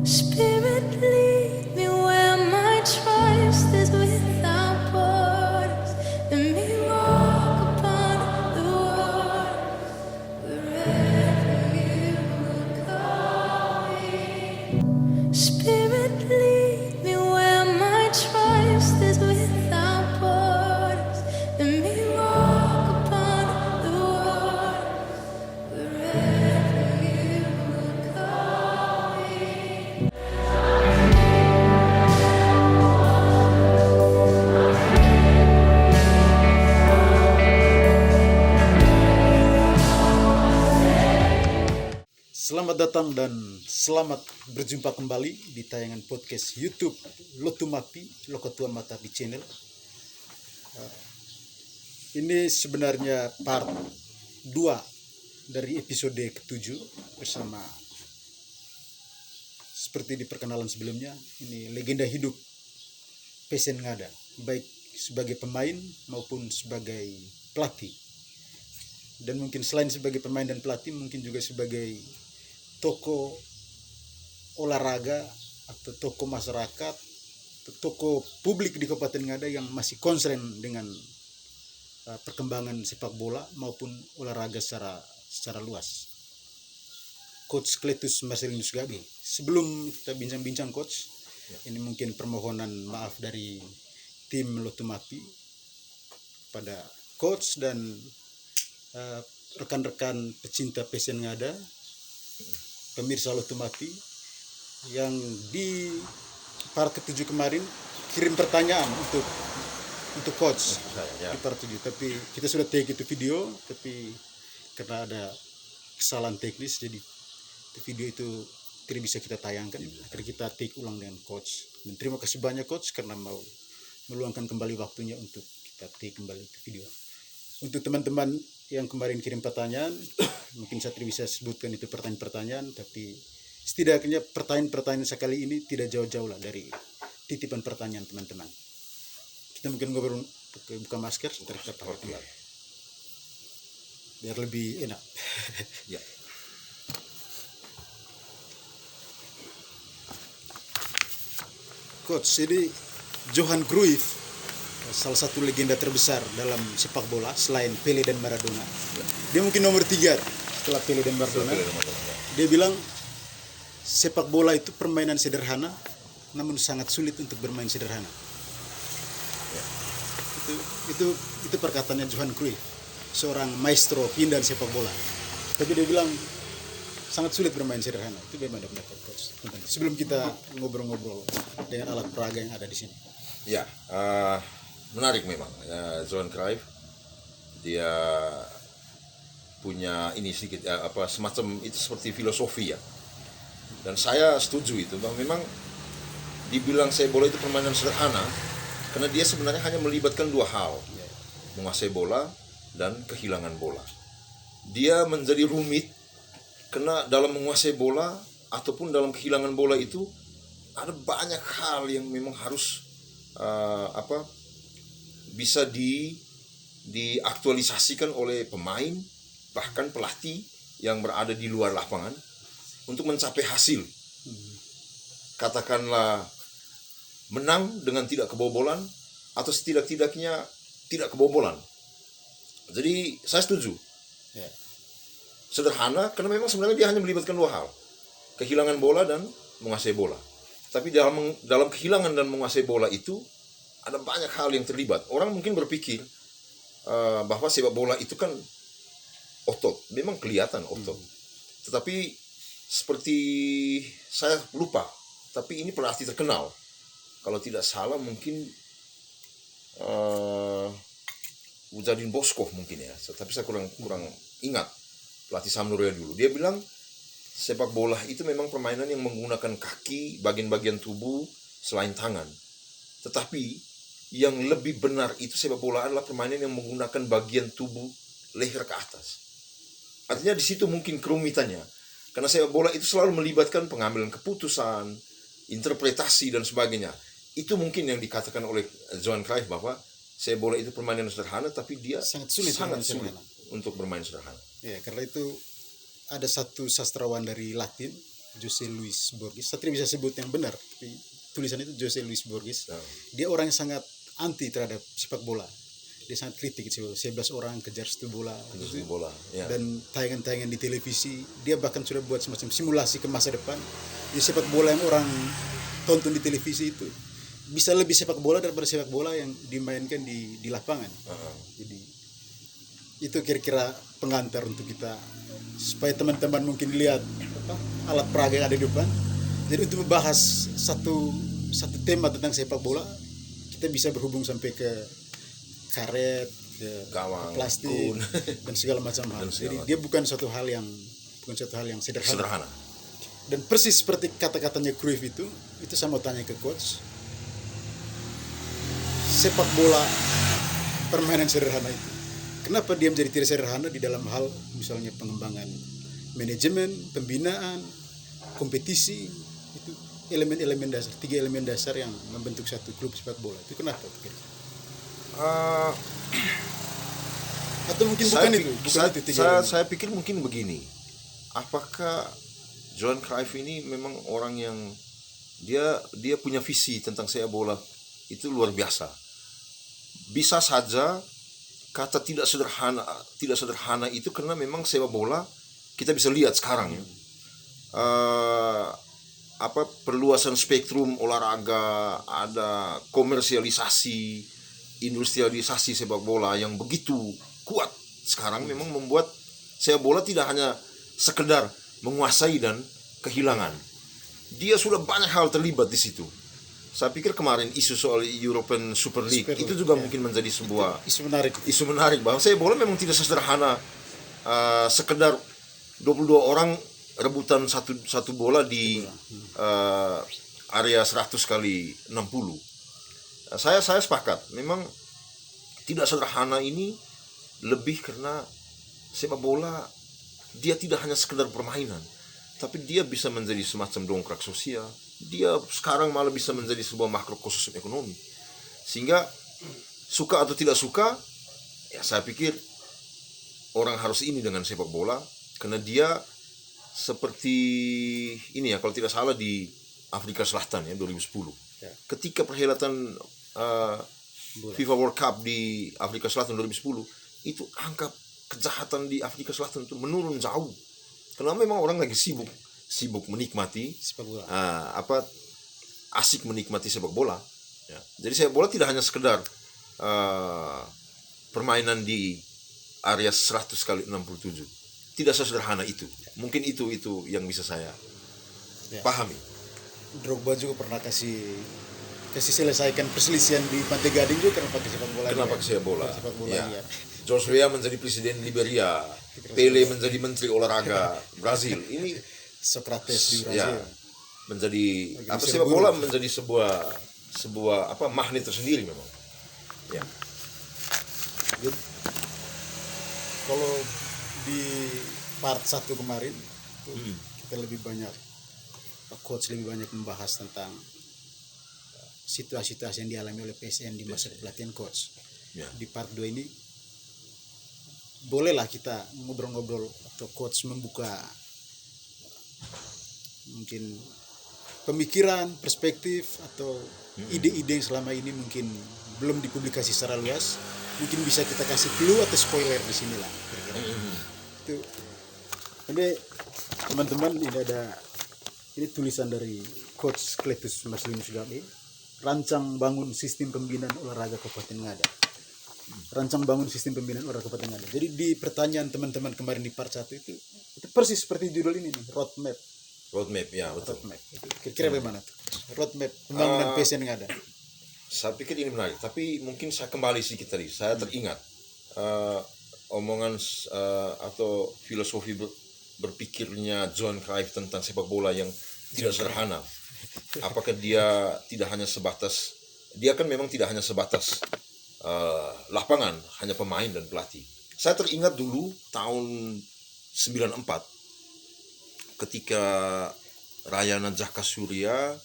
Spirit, lead me where my trust is without borders. Let me walk upon the waters wherever you will call me. Spirit, lead me where my trust is without borders. Let me walk upon the waters wherever you will call me. Selamat datang dan selamat berjumpa kembali di tayangan podcast YouTube Lotumapi Lokotua Mata di channel. Ini sebenarnya part 2 dari episode ke-7 bersama, seperti di perkenalan sebelumnya, ini legenda hidup Pesen Ngada, baik sebagai pemain maupun sebagai pelatih. Dan mungkin selain sebagai pemain dan pelatih, mungkin juga sebagai tokoh olahraga atau tokoh masyarakat, tokoh publik di Kabupaten Ngada yang masih concern dengan perkembangan sepak bola maupun olahraga secara luas. Coach Cletus Marcelinus Gabi. Sebelum kita bincang-bincang coach, ini mungkin permohonan maaf dari tim Lotumapi pada coach dan rekan-rekan pecinta Pesen Ngada, pemirsa Lotumapi yang di part ke-7 kemarin kirim pertanyaan untuk coach di part 7, tapi kita sudah take itu video, tapi karena ada kesalahan teknis jadi video itu tidak bisa kita tayangkan. Akhirnya kita take ulang dengan coach, dan terima kasih banyak coach karena mau meluangkan kembali waktunya untuk kita take kembali itu video. Untuk teman-teman yang kemarin kirim pertanyaan, mungkin saya tidak bisa sebutkan itu pertanyaan-pertanyaan, tapi setidaknya pertanyaan-pertanyaan sekali ini tidak jauh-jauh lah dari titipan pertanyaan teman-teman. Kita mungkin ngobrol buka masker, sebentar kita pakai kembali biar lebih enak. Ya. Coach, ini Johan Cruyff, salah satu legenda terbesar dalam sepak bola selain Pele dan Maradona. Dia mungkin nomor 3 setelah Pele dan Maradona. Dia bilang sepak bola itu permainan sederhana, namun sangat sulit untuk bermain sederhana. Itu perkataannya Johan Cruyff, seorang maestro pindahan sepak bola. Tapi dia bilang sangat sulit bermain sederhana. Itu bagaimana pendapat coach? Sebelum kita ngobrol-ngobrol dengan alat peraga yang ada di sini. Ya, menarik memang. Johan Cruyff dia punya ini sedikit semacam itu seperti filosofi ya. Dan saya setuju itu bahwa memang dibilang sepak bola itu permainan sederhana karena dia sebenarnya hanya melibatkan dua hal, menguasai bola dan kehilangan bola. Dia menjadi rumit karena dalam menguasai bola ataupun dalam kehilangan bola itu ada banyak hal yang memang harus bisa diaktualisasikan oleh pemain, bahkan pelatih yang berada di luar lapangan untuk mencapai hasil. Katakanlah menang dengan tidak kebobolan atau setidak-tidaknya tidak kebobolan. Jadi saya setuju. Sederhana karena memang sebenarnya dia hanya melibatkan dua hal, kehilangan bola dan menguasai bola. Tapi dalam kehilangan dan menguasai bola itu ada banyak hal yang terlibat. Orang mungkin berpikir bahwa sepak bola itu kan otot, memang kelihatan otot. Tetapi seperti saya lupa, tapi ini pelatih terkenal, kalau tidak salah mungkin Uzadin Boskov mungkin ya, tapi saya kurang ingat, pelatih Sampdoria dulu. Dia bilang sepak bola itu memang permainan yang menggunakan kaki, bagian-bagian tubuh selain tangan. Tetapi yang lebih benar itu sepak bola adalah permainan yang menggunakan bagian tubuh leher ke atas. Artinya di situ mungkin kerumitannya. Karena sepak bola itu selalu melibatkan pengambilan keputusan, interpretasi dan sebagainya. Itu mungkin yang dikatakan oleh Johan Cruyff bahwa sepak bola itu permainan sederhana, tapi dia sangat sulit untuk bermain sederhana. Ya, karena itu ada satu sastrawan dari Latin Jose Luis Borges. Saya tidak bisa sebut yang benar, tapi tulisan itu Jose Luis Borges. Nah. Dia orang yang sangat anti terhadap sepak bola. Dia sangat kritik itu. 11 orang kejar satu bola. Industri bola. Ya. Dan tayangan-tayangan di televisi, dia bahkan sudah buat semacam simulasi ke masa depan. Di sepak bola yang orang tonton di televisi itu bisa lebih sepak bola daripada sepak bola yang dimainkan di lapangan. Jadi itu kira-kira pengantar untuk kita supaya teman-teman mungkin lihat alat peraga yang ada di depan. Jadi untuk membahas satu tema tentang sepak bola, kita bisa berhubung sampai ke karet, ke Gawang, plastik kun. dan segala macam hal. Jadi dia bukan suatu hal yang sederhana. Dan persis seperti kata-katanya Cruyff itu saya mau tanya ke coach. Sepak bola permainan sederhana itu, kenapa dia menjadi tidak sederhana di dalam hal misalnya pengembangan manajemen, pembinaan, kompetisi, itu elemen-elemen dasar, 3 elemen dasar yang membentuk satu klub sepak bola. Itu kenapa? Atau mungkin bukan itu saya pikir mungkin begini. Apakah Johan Cruyff ini memang orang yang dia punya visi tentang sepak bola itu luar biasa. Bisa saja kata tidak sederhana itu karena memang sepak bola kita bisa lihat sekarang ya. Perluasan spektrum olahraga, ada komersialisasi, industrialisasi sepak bola yang begitu kuat sekarang memang membuat sepak bola tidak hanya sekedar menguasai dan kehilangan. Dia sudah banyak hal terlibat di situ. Saya pikir kemarin isu soal European Super League itu juga mungkin menjadi sebuah isu menarik bahwa sepak bola memang tidak sederhana sekedar 22 orang rebutan satu bola di area 100 kali 60. Saya sepakat. Memang tidak sederhana ini lebih karena sepak bola dia tidak hanya sekedar permainan, tapi dia bisa menjadi semacam dongkrak sosial. Dia sekarang malah bisa menjadi sebuah makrokosm ekonomi. Sehingga suka atau tidak suka, ya saya pikir orang harus ini dengan sepak bola karena dia seperti ini ya, kalau tidak salah di Afrika Selatan ya 2010. Ya. Ketika perhelatan FIFA World Cup di Afrika Selatan 2010, itu angka kejahatan di Afrika Selatan itu menurun jauh. Karena memang orang lagi sibuk menikmati sepak bola. Asik menikmati sepak bola. Ya. Jadi sepak bola tidak hanya sekedar permainan di area 100 kali 67. Tidak sesederhana itu. Mungkin itu yang bisa saya pahami. Drogba juga pernah kasih selesaikan perselisihan di Pantai Gading juga karena pakai sepak bola. Kenapa pakai sepak bola? Ya. Ya. George Weah menjadi presiden Liberia, Pele menjadi menteri olahraga Brazil. Ini Socrates di Brazil. Ya, menjadi sepak bola menjadi sebuah magnet tersendiri memang. Ya. Jadi, kalau di part 1 kemarin kita lebih banyak coach lebih banyak membahas tentang situasi-situasi yang dialami oleh PSN di masa pelatihan coach. Ya. Di part 2 ini bolehlah kita ngobrol-ngobrol atau coach membuka mungkin pemikiran, perspektif atau ide-ide yang selama ini mungkin belum dipublikasi secara luas. Mungkin bisa kita kasih clue atau spoiler di sini lah kira-kira. Itu. Ini teman-teman ini tulisan dari Coach Cletus Marcelinus Game, rancang bangun sistem pembinaan olahraga Kabupaten Ngada. Rancang bangun sistem pembinaan olahraga Kabupaten Ngada. Jadi di pertanyaan teman-teman kemarin di part 1 itu persis seperti judul ini nih, roadmap ya, betul. Roadmap. Kira-kira bagaimana tuh? Roadmap pembangunan PSN Ngada. Saya pikir ini menarik, tapi mungkin saya kembali sedikit tadi. Saya teringat omongan atau filosofi berpikirnya Johan Cruyff tentang sepak bola yang tidak sederhana. Apakah dia tidak hanya sebatas, dia kan memang tidak hanya sebatas lapangan, hanya pemain dan pelatih. Saya teringat dulu tahun 94 ketika Rayana Jaka Surya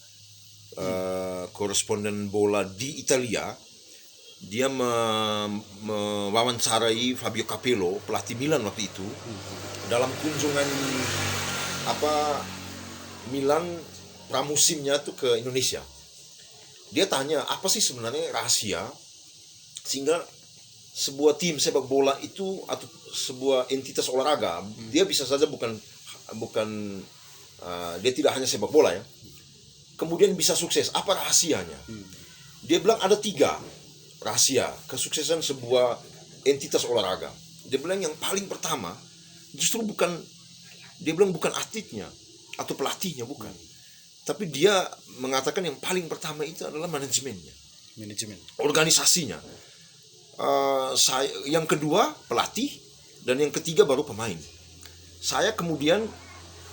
koresponden bola di Italia, dia mewawancarai Fabio Capello, pelatih Milan waktu itu, dalam kunjungan Milan pramusimnya tuh ke Indonesia. Dia tanya apa sih sebenarnya rahasia sehingga sebuah tim sepak bola itu atau sebuah entitas olahraga, dia bisa saja bukan dia tidak hanya sepak bola ya, kemudian bisa sukses. Apa rahasianya? Dia bilang ada 3 rahasia kesuksesan sebuah entitas olahraga. Dia bilang yang paling pertama justru bukan, dia bilang bukan atletnya atau pelatihnya, bukan, tapi dia mengatakan yang paling pertama itu adalah manajemennya, organisasinya. Yang kedua pelatih, dan yang ketiga baru pemain. Saya kemudian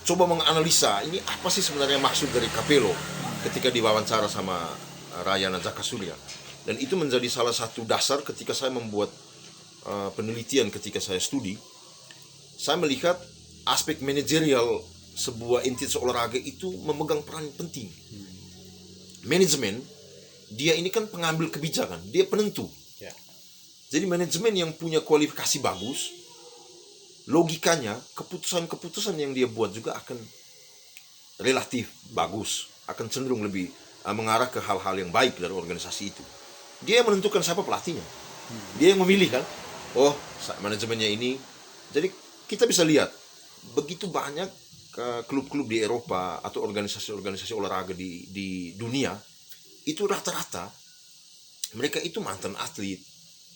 coba menganalisa ini apa sih sebenarnya maksud dari Capello ketika diwawancara sama Rayana Jaka Surya, dan itu menjadi salah satu dasar ketika saya membuat penelitian. Ketika saya studi, saya melihat aspek manajerial sebuah entitas olahraga itu memegang peran penting. Manajemen, dia ini kan pengambil kebijakan, dia penentu. Jadi manajemen yang punya kualifikasi bagus, logikanya keputusan-keputusan yang dia buat juga akan relatif bagus, akan cenderung lebih mengarah ke hal-hal yang baik dari organisasi itu. Dia yang menentukan siapa pelatihnya, dia yang memilih kan, oh manajemennya ini. Jadi kita bisa lihat begitu banyak klub-klub di Eropa atau organisasi-organisasi olahraga di dunia itu rata-rata mereka itu mantan atlet,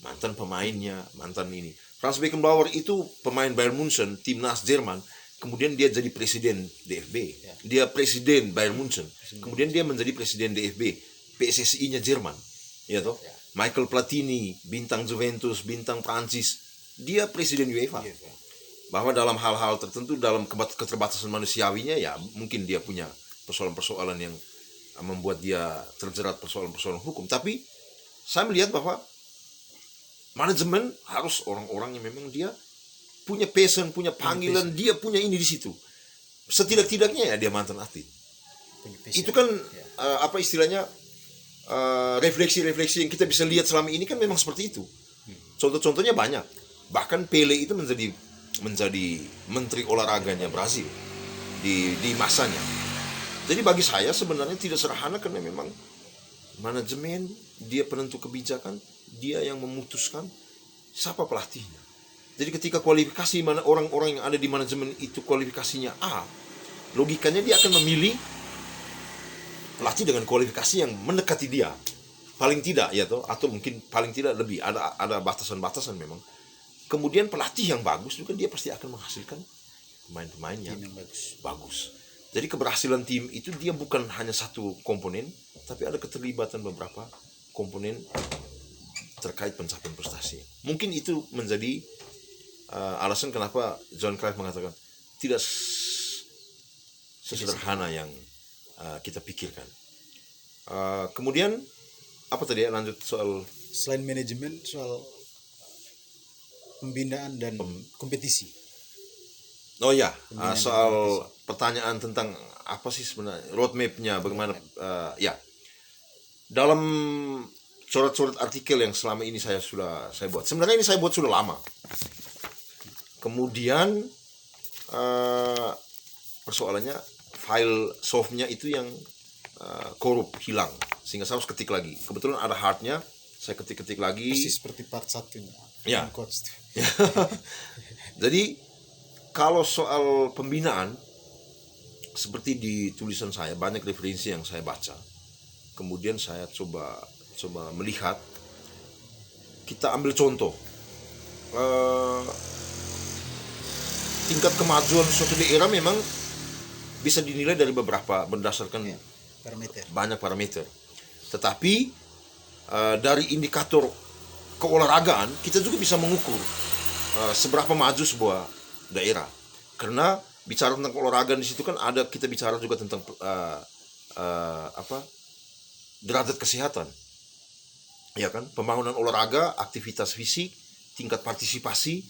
mantan pemainnya, mantan ini. Franz Beckenbauer itu pemain Bayern Munchen, timnas Jerman, kemudian dia jadi presiden DFB. Dia presiden Bayern Munchen, kemudian dia menjadi presiden DFB, PSSI-nya Jerman. Ya toh? Michael Platini, bintang Juventus, bintang Prancis, dia presiden UEFA. Bahwa dalam hal-hal tertentu, dalam keterbatasan manusiawinya, ya mungkin dia punya persoalan-persoalan yang membuat dia terjerat persoalan-persoalan hukum. Tapi saya melihat bahwa manajemen harus orang-orang yang memang dia punya passion, punya panggilan, dia punya ini di situ. Setidak-tidaknya ya dia mantan atlet. Itu kan apa istilahnya, refleksi-refleksi yang kita bisa lihat selama ini kan memang seperti itu. Contoh-contohnya banyak. Bahkan Pele itu menjadi menteri olahraganya Brazil di masanya. Jadi bagi saya sebenarnya tidak sederhana, karena memang manajemen, dia penentu kebijakan, dia yang memutuskan siapa pelatihnya. Jadi ketika kualifikasi mana orang-orang yang ada di manajemen itu kualifikasinya A, logikanya dia akan memilih pelatih dengan kualifikasi yang mendekati dia, paling tidak ya toh, atau mungkin paling tidak lebih, ada batasan-batasan memang. Kemudian pelatih yang bagus juga dia pasti akan menghasilkan pemain-pemain yang bagus. Jadi keberhasilan tim itu dia bukan hanya satu komponen, tapi ada keterlibatan beberapa komponen terkait pencapaian prestasi. Mungkin itu menjadi alasan kenapa Johan Cruyff mengatakan tidak sesederhana yang kita pikirkan. Kemudian apa tadi ya, lanjut soal selain manajemen, soal pembinaan dan kompetisi. Oh ya, soal pertanyaan tentang apa sih sebenarnya roadmap-nya, bagaimana ya. Dalam coret-coret artikel yang selama ini saya buat. Sebenarnya ini saya buat sudah lama. Kemudian persoalannya file softnya itu yang korup, hilang, sehingga saya harus ketik lagi. Kebetulan ada hardnya, saya ketik lagi. Persis seperti part 1 ya. Coach. Jadi kalau soal pembinaan, seperti di tulisan saya banyak referensi yang saya baca. Kemudian saya coba melihat, kita ambil contoh tingkat kemajuan suatu daerah memang bisa dinilai dari berdasarkan banyak parameter. Tetapi dari indikator keolahragaan kita juga bisa mengukur seberapa maju sebuah daerah. Karena bicara tentang olahraga di situ kan kita bicara juga tentang derajat kesehatan. Ya kan? Pembangunan olahraga, aktivitas fisik, tingkat partisipasi,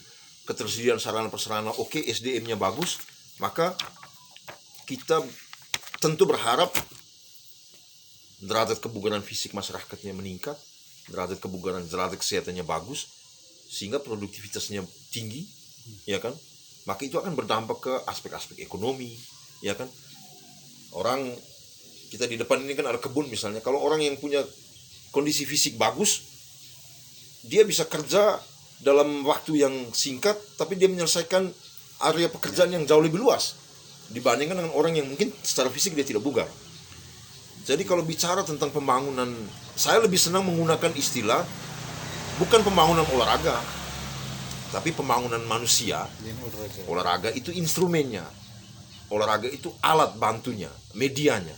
ketersediaan sarana prasarana oke, SDM-nya bagus, maka kita tentu berharap derajat kebugaran fisik masyarakatnya meningkat, derajat kesehatannya bagus, sehingga produktivitasnya tinggi, ya kan? Maka itu akan berdampak ke aspek-aspek ekonomi, ya kan? Orang kita di depan ini kan ada kebun misalnya. Kalau orang yang punya kondisi fisik bagus, dia bisa kerja dalam waktu yang singkat, tapi dia menyelesaikan area pekerjaan yang jauh lebih luas dibandingkan dengan orang yang mungkin secara fisik dia tidak bugar. Jadi kalau bicara tentang pembangunan, saya lebih senang menggunakan istilah bukan pembangunan olahraga, tapi pembangunan manusia. Olahraga itu instrumennya, olahraga itu alat bantunya, medianya.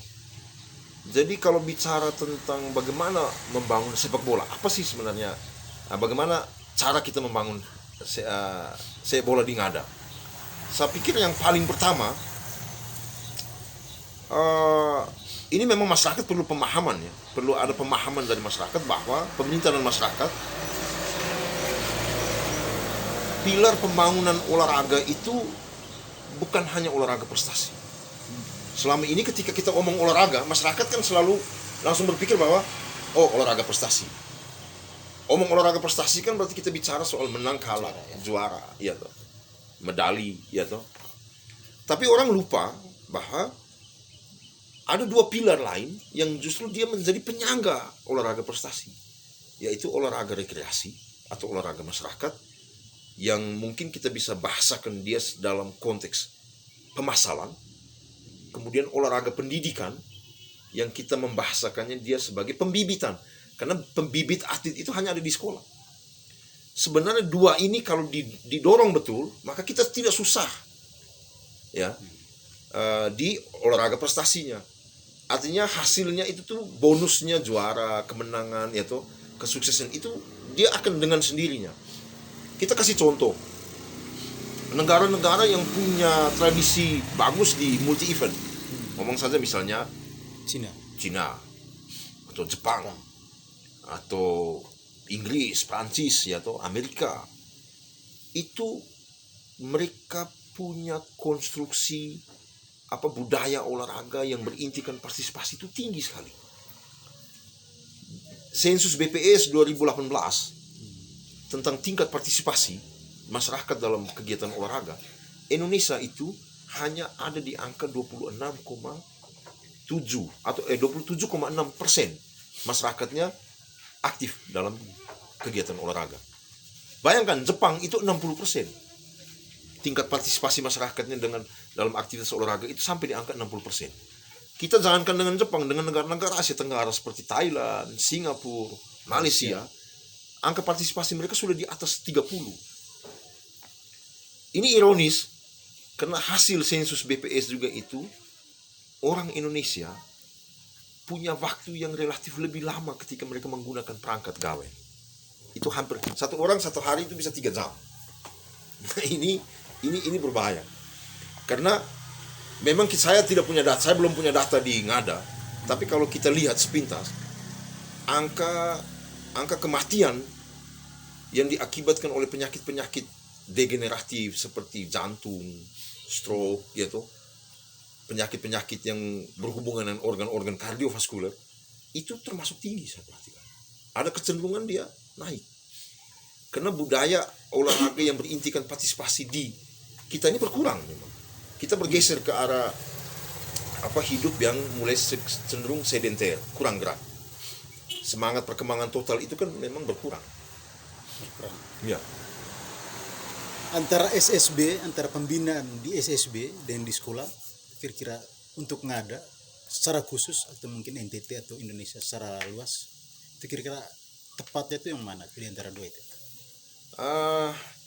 Jadi kalau bicara tentang bagaimana membangun sepak bola, apa sih sebenarnya, bagaimana cara kita membangun sepak bola di Ngada? Saya pikir yang paling pertama, ini memang masyarakat perlu pemahaman ya, perlu ada pemahaman dari masyarakat bahwa pemerintah dan masyarakat, pilar pembangunan olahraga itu bukan hanya olahraga prestasi. Selama ini ketika kita ngomong olahraga, masyarakat kan selalu langsung berpikir bahwa olahraga prestasi. Omong olahraga prestasi kan berarti kita bicara soal menang kalah, juara, ya toh, medali, ya toh. Tapi orang lupa bahwa ada dua pilar lain yang justru dia menjadi penyangga olahraga prestasi, yaitu olahraga rekreasi atau olahraga masyarakat, yang mungkin kita bisa bahasakan dia dalam konteks pemasalan. Kemudian olahraga pendidikan yang kita membahasakannya dia sebagai pembibitan, karena pembibit atlet itu hanya ada di sekolah. Sebenarnya dua ini kalau didorong betul, maka kita tidak susah ya di olahraga prestasinya. Artinya hasilnya itu tuh bonusnya juara, kemenangan, ya toh, kesuksesan itu dia akan dengan sendirinya. Kita kasih contoh, negara-negara yang punya tradisi bagus di multi event, ngomong saja misalnya Cina atau Jepang atau Inggris, Prancis, ya toh, Amerika, itu mereka punya konstruksi budaya olahraga yang berintikan partisipasi itu tinggi sekali. Sensus BPS 2018 tentang tingkat partisipasi masyarakat dalam kegiatan olahraga, Indonesia itu hanya ada di angka 26,7 atau 27,6% masyarakatnya aktif dalam kegiatan olahraga. Bayangkan Jepang itu 60%. Tingkat partisipasi masyarakatnya dalam aktivitas olahraga itu sampai di angka 60%. Kita jangankan dengan Jepang, dengan negara-negara Asia Tenggara seperti Thailand, Singapura, Malaysia, angka partisipasi mereka sudah di atas 30. Ini ironis, karena hasil sensus BPS juga itu, orang Indonesia punya waktu yang relatif lebih lama ketika mereka menggunakan perangkat gawai. Itu hampir, satu orang satu hari itu bisa 3 jam. Nah, ini berbahaya. Karena memang saya tidak punya data, saya belum punya data di Ngada, tapi kalau kita lihat sepintas, angka kematian yang diakibatkan oleh penyakit-penyakit degeneratif seperti jantung, stroke, gitu, penyakit-penyakit yang berhubungan dengan organ-organ kardiovaskuler, itu termasuk tinggi saya perhatikan. Ada kecenderungan dia naik. Karena budaya olahraga yang berintikan partisipasi di kita ini berkurang memang. Kita bergeser ke arah hidup yang mulai cenderung sedenter, kurang gerak. Semangat perkembangan total itu kan memang berkurang. Ya. Antara SSB, antara pembinaan di SSB dan di sekolah, kira-kira untuk Ngada secara khusus atau mungkin NTT atau Indonesia secara luas, itu kira-kira tepatnya itu yang mana di antara dua itu?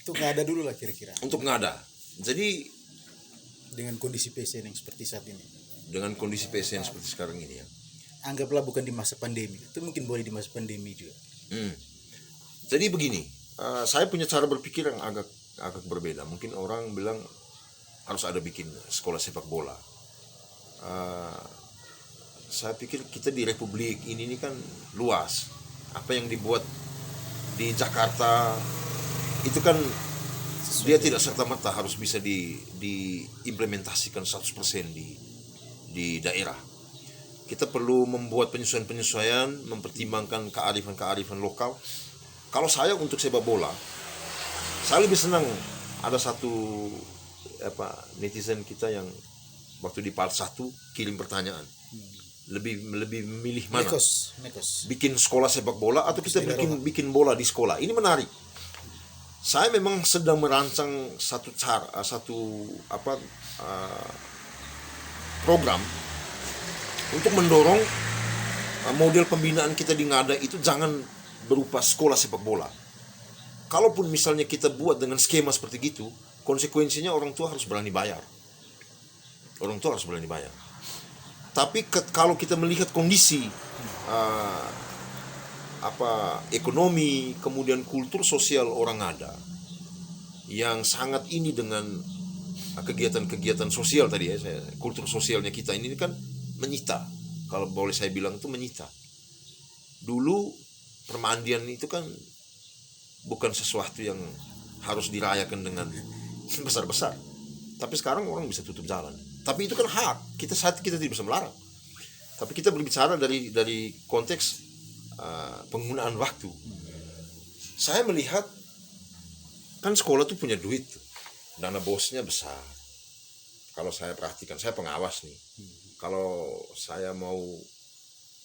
Untuk Ngada dulu lah kira-kira. Untuk Ngada. Jadi dengan kondisi PSN yang seperti saat ini. Dengan kondisi PSN seperti sekarang ini ya. Anggaplah bukan di masa pandemi. Itu mungkin boleh di masa pandemi juga. Jadi begini, saya punya cara berpikir yang agak berbeda. Mungkin orang bilang harus ada bikin sekolah sepak bola. Saya pikir kita di Republik ini kan luas. Apa yang dibuat di Jakarta itu kan dia tidak serta-merta harus bisa diimplementasikan 100% di daerah. Kita perlu membuat penyesuaian-penyesuaian, mempertimbangkan kearifan-kearifan lokal. Kalau saya untuk sepak bola, saya lebih senang ada satu netizen kita yang waktu di part 1 kirim pertanyaan. Lebih memilih mana? Mekos. Bikin sekolah sepak bola atau kita bikin bola di sekolah. Ini menarik. Saya memang sedang merancang satu program untuk mendorong model pembinaan kita di Ngada itu jangan berupa sekolah sepak bola. Kalaupun misalnya kita buat dengan skema seperti gitu, konsekuensinya orang tua harus berani bayar. Tapi kalau kita melihat kondisi ekonomi, kemudian kultur sosial orang Ngada yang sangat ini dengan kegiatan-kegiatan sosial tadi ya, kultur sosialnya kita ini kan menyita. Kalau boleh saya bilang itu menyita. Dulu permandian itu kan bukan sesuatu yang harus dirayakan dengan besar-besar. Tapi sekarang orang bisa tutup jalan. Tapi itu kan hak. Kita tidak bisa melarang. Tapi kita berbicara dari konteks penggunaan waktu. Saya melihat kan sekolah tuh punya duit, dana bosnya besar. Kalau saya perhatikan, saya pengawas nih. Kalau saya mau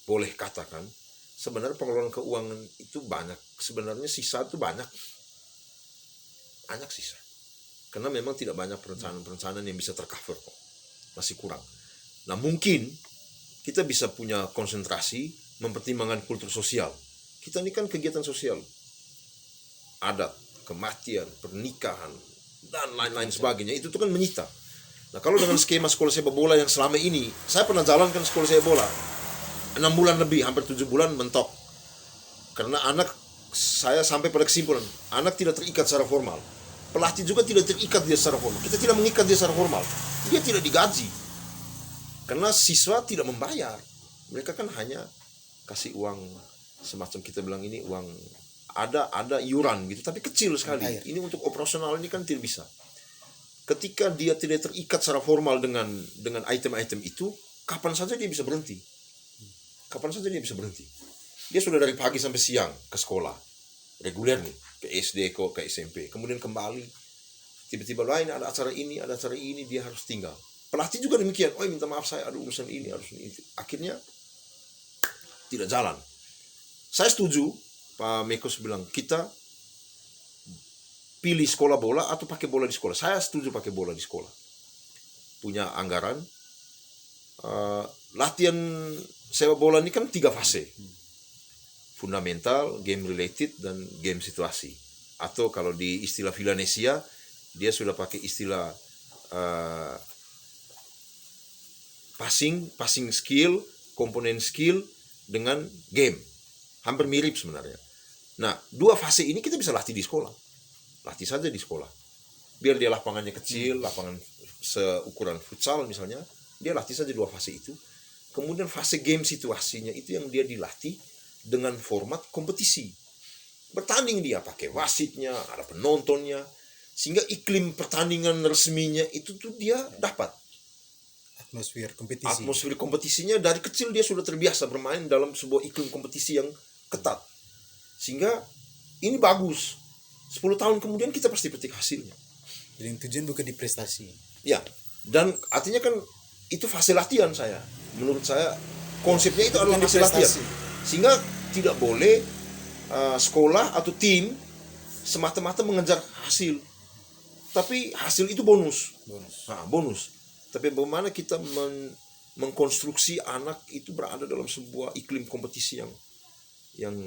boleh katakan, sebenarnya pengelolaan keuangan itu banyak. Sebenarnya sisa itu banyak sisa. Karena memang tidak banyak perencanaan yang bisa tercover kok. Masih kurang. Nah mungkin kita bisa punya konsentrasi mempertimbangkan kultur sosial. Kita ini kan kegiatan sosial. Adat, kematian, pernikahan, dan lain-lain sebagainya. Itu tuh kan menyita. Nah kalau dengan skema sekolah sepak bola yang selama ini, saya pernah jalankan sekolah sepak bola 6 bulan lebih, hampir 7 bulan mentok. Karena anak saya sampai pada kesimpulan, anak tidak terikat secara formal. Pelatih juga tidak terikat dia secara formal. Kita tidak mengikat dia secara formal. Dia tidak digaji. Karena siswa tidak membayar. Mereka kan hanya kasih uang, semacam kita bilang ini uang, ada iuran gitu, tapi kecil sekali. Ini untuk operasional ini kan tidak bisa. Ketika dia tidak terikat secara formal dengan item-item itu, kapan saja dia bisa berhenti. Dia sudah dari pagi sampai siang ke sekolah. Reguler nih, ke SD, ke SMP. Kemudian kembali. Tiba-tiba lain ada acara ini, dia harus tinggal. Pelatih juga demikian. Oh minta maaf saya ada urusan ini, harus ini. Akhirnya tidak jalan. Saya setuju, Pak Mekos bilang, kita pilih sekolah bola atau pakai bola di sekolah. Saya setuju pakai bola di sekolah. Punya anggaran. Latihan sepak bola ini kan 3 fase. Fundamental, game related, dan game situasi. Atau kalau di istilah Villanesia, dia sudah pakai istilah passing skill, komponen skill, dengan game. Hampir mirip sebenarnya. Nah, 2 fase ini kita bisa latih di sekolah. Latih saja di sekolah. Biar dia lapangannya kecil, lapangan seukuran futsal misalnya, dia latih saja 2 fase itu. Kemudian fase game situasinya itu yang dia dilatih dengan format kompetisi. Bertanding dia pakai wasitnya, ada penontonnya, sehingga iklim pertandingan resminya itu tuh dia dapat. Atmosfer kompetisinya dari kecil dia sudah terbiasa bermain dalam sebuah iklim kompetisi yang ketat. Sehingga ini bagus. 10 tahun kemudian kita pasti petik hasilnya. Jadi tujuan bukan di prestasi. Ya, dan artinya kan itu fase latihan saya. Menurut saya konsepnya itu adalah fase latihan. Sehingga tidak boleh sekolah atau tim semata-mata mengejar hasil. Tapi hasil itu bonus. Nah, bonus. Tapi bagaimana kita mengkonstruksi anak itu berada dalam sebuah iklim kompetisi yang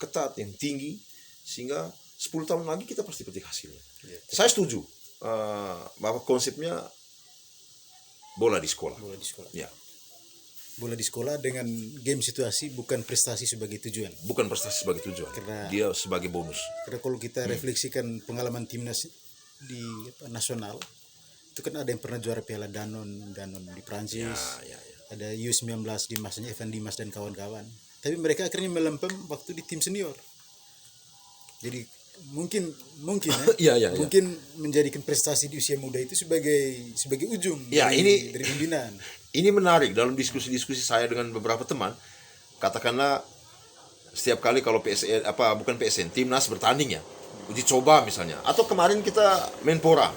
ketat, yang tinggi, sehingga 10 tahun lagi kita pasti petik hasilnya. Saya setuju bahwa konsepnya bola di sekolah. Ya. Bola di sekolah dengan game situasi, bukan prestasi sebagai tujuan. Bukan prestasi sebagai tujuan. Dia sebagai bonus. Karena kalau kita refleksikan pengalaman timnas di nasional, itu kan ada yang pernah juara Piala Danon di Prancis. Ya. Ada U19 di masanya Evan Dimas dan kawan-kawan. Tapi mereka akhirnya melempem waktu di tim senior. Jadi mungkin mungkin menjadikan prestasi di usia muda itu sebagai ujung dari pembinaan. Ini menarik dalam diskusi-diskusi saya dengan beberapa teman. Katakanlah setiap kali kalau timnas bertanding ya, uji coba misalnya, atau kemarin kita Menpora.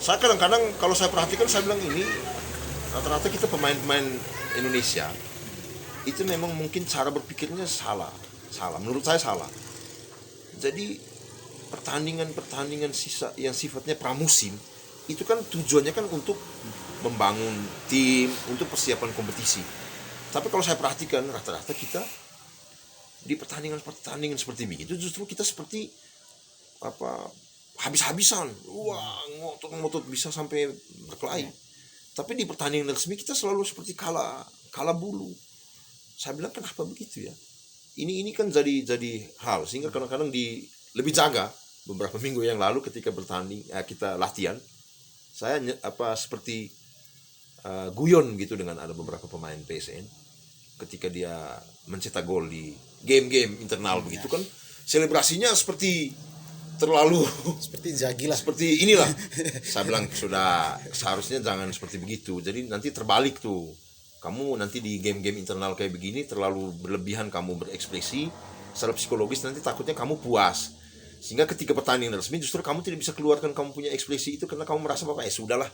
Saya kadang-kadang kalau saya perhatikan saya bilang ini rata-rata kita pemain-pemain Indonesia itu memang mungkin cara berpikirnya salah, menurut saya salah. Jadi pertandingan sisa yang sifatnya pramusim itu kan tujuannya kan untuk membangun tim, untuk persiapan kompetisi. Tapi kalau saya perhatikan rata-rata kita di pertandingan seperti ini itu justru kita seperti habis-habisan, wah ngotot bisa sampai berkelahi. Tapi di pertandingan resmi kita selalu seperti kalah bulu. Saya bilang kenapa begitu ya? Ini kan jadi hal sehingga kadang-kadang lebih jaga. Beberapa minggu yang lalu ketika bertanding kita latihan, saya seperti guyon gitu dengan ada beberapa pemain PSN ketika dia mencetak gol di game-game internal begitu kan, selebrasinya seperti terlalu Seperti Zagi lah. seperti inilah. Saya bilang sudah seharusnya jangan seperti begitu. Jadi nanti terbalik tuh. Kamu nanti di game-game internal kayak begini terlalu berlebihan kamu berekspresi secara psikologis, nanti takutnya kamu puas. Sehingga ketika pertandingan resmi justru kamu tidak bisa keluarkan kamu punya ekspresi itu karena kamu merasa sudahlah.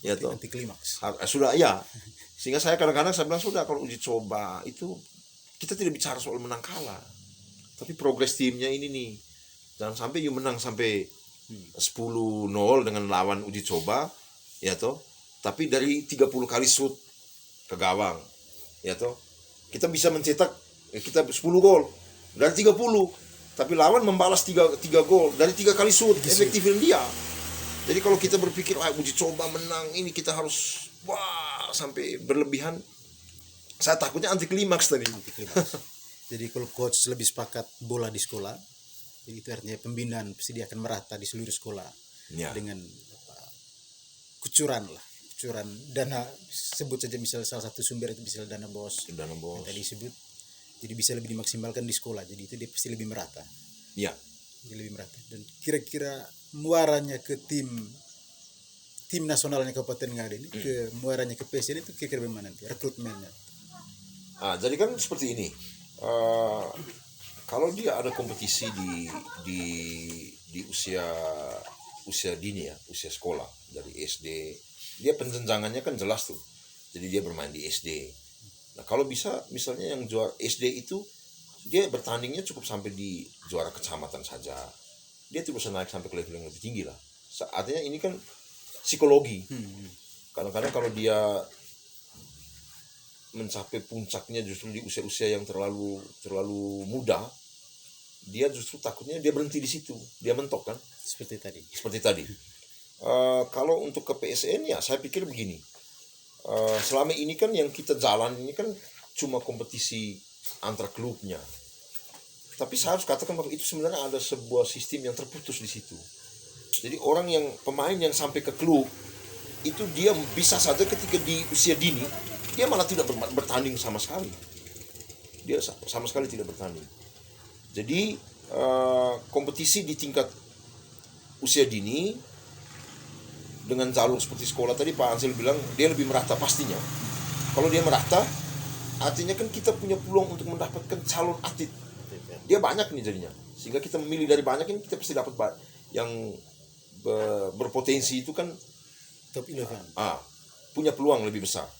Ya toh. Anti klimaks. Sudah ya. Sehingga saya kadang-kadang saya bilang sudah kalau uji coba itu kita tidak bicara soal menang kalah. Tapi progres timnya ini nih. Jangan sampai you menang sampai 10-0 dengan lawan uji coba, ya toh. Tapi dari 30 kali shoot ke gawang, ya toh. Kita bisa mencetak kita 10 gol dari 30. Tapi lawan membalas 3 gol dari 3 kali shoot efektifin dia. Jadi kalau kita berpikir uji coba menang ini kita harus sampai berlebihan, saya takutnya anti klimaks tadi. Jadi kalau coach lebih sepakat bola di sekolah, jadi itu artinya pembinaan pasti dia akan merata di seluruh sekolah Ya. dengan kucuran dana, sebut saja misalnya salah satu sumber itu misalnya dana bos yang tadi disebut, jadi bisa lebih dimaksimalkan di sekolah, jadi itu dia pasti lebih merata. Ya. Jadi lebih merata. Dan kira-kira muaranya ke tim nasionalnya Kabupaten Ngada ini, ke muaranya ke PSN itu kira-kira bagaimana nanti rekrutmennya? Jadi kan seperti ini. Kalau dia ada kompetisi di usia dini ya, usia sekolah dari SD, dia penjenjangannya kan jelas tuh. Jadi dia bermain di SD. Nah, kalau bisa misalnya yang juara SD itu dia bertandingnya cukup sampai di juara kecamatan saja. Dia tidak usah naik sampai ke level yang lebih tinggi lah. Artinya ini kan psikologi. Kadang-kadang kalau dia mencapai puncaknya justru di usia-usia yang terlalu muda, dia justru takutnya dia berhenti di situ, dia mentok kan, Seperti tadi. Kalau untuk ke PSN ya saya pikir begini, selama ini kan yang kita jalan ini kan cuma kompetisi antar klubnya, tapi saya harus katakan bahwa itu sebenarnya ada sebuah sistem yang terputus di situ. Jadi pemain yang sampai ke klub itu dia bisa saja ketika di usia dini dia malah tidak bertanding sama sekali. Dia sama sekali tidak bertanding. Jadi kompetisi di tingkat usia dini dengan jalur seperti sekolah tadi Pak Ansel bilang dia lebih merata pastinya. Kalau dia merata, artinya kan kita punya peluang untuk mendapatkan calon atlet. Dia banyak nih jadinya. Sehingga kita memilih dari banyak ini kita pasti dapat yang berpotensi itu kan top 11. Punya peluang lebih besar.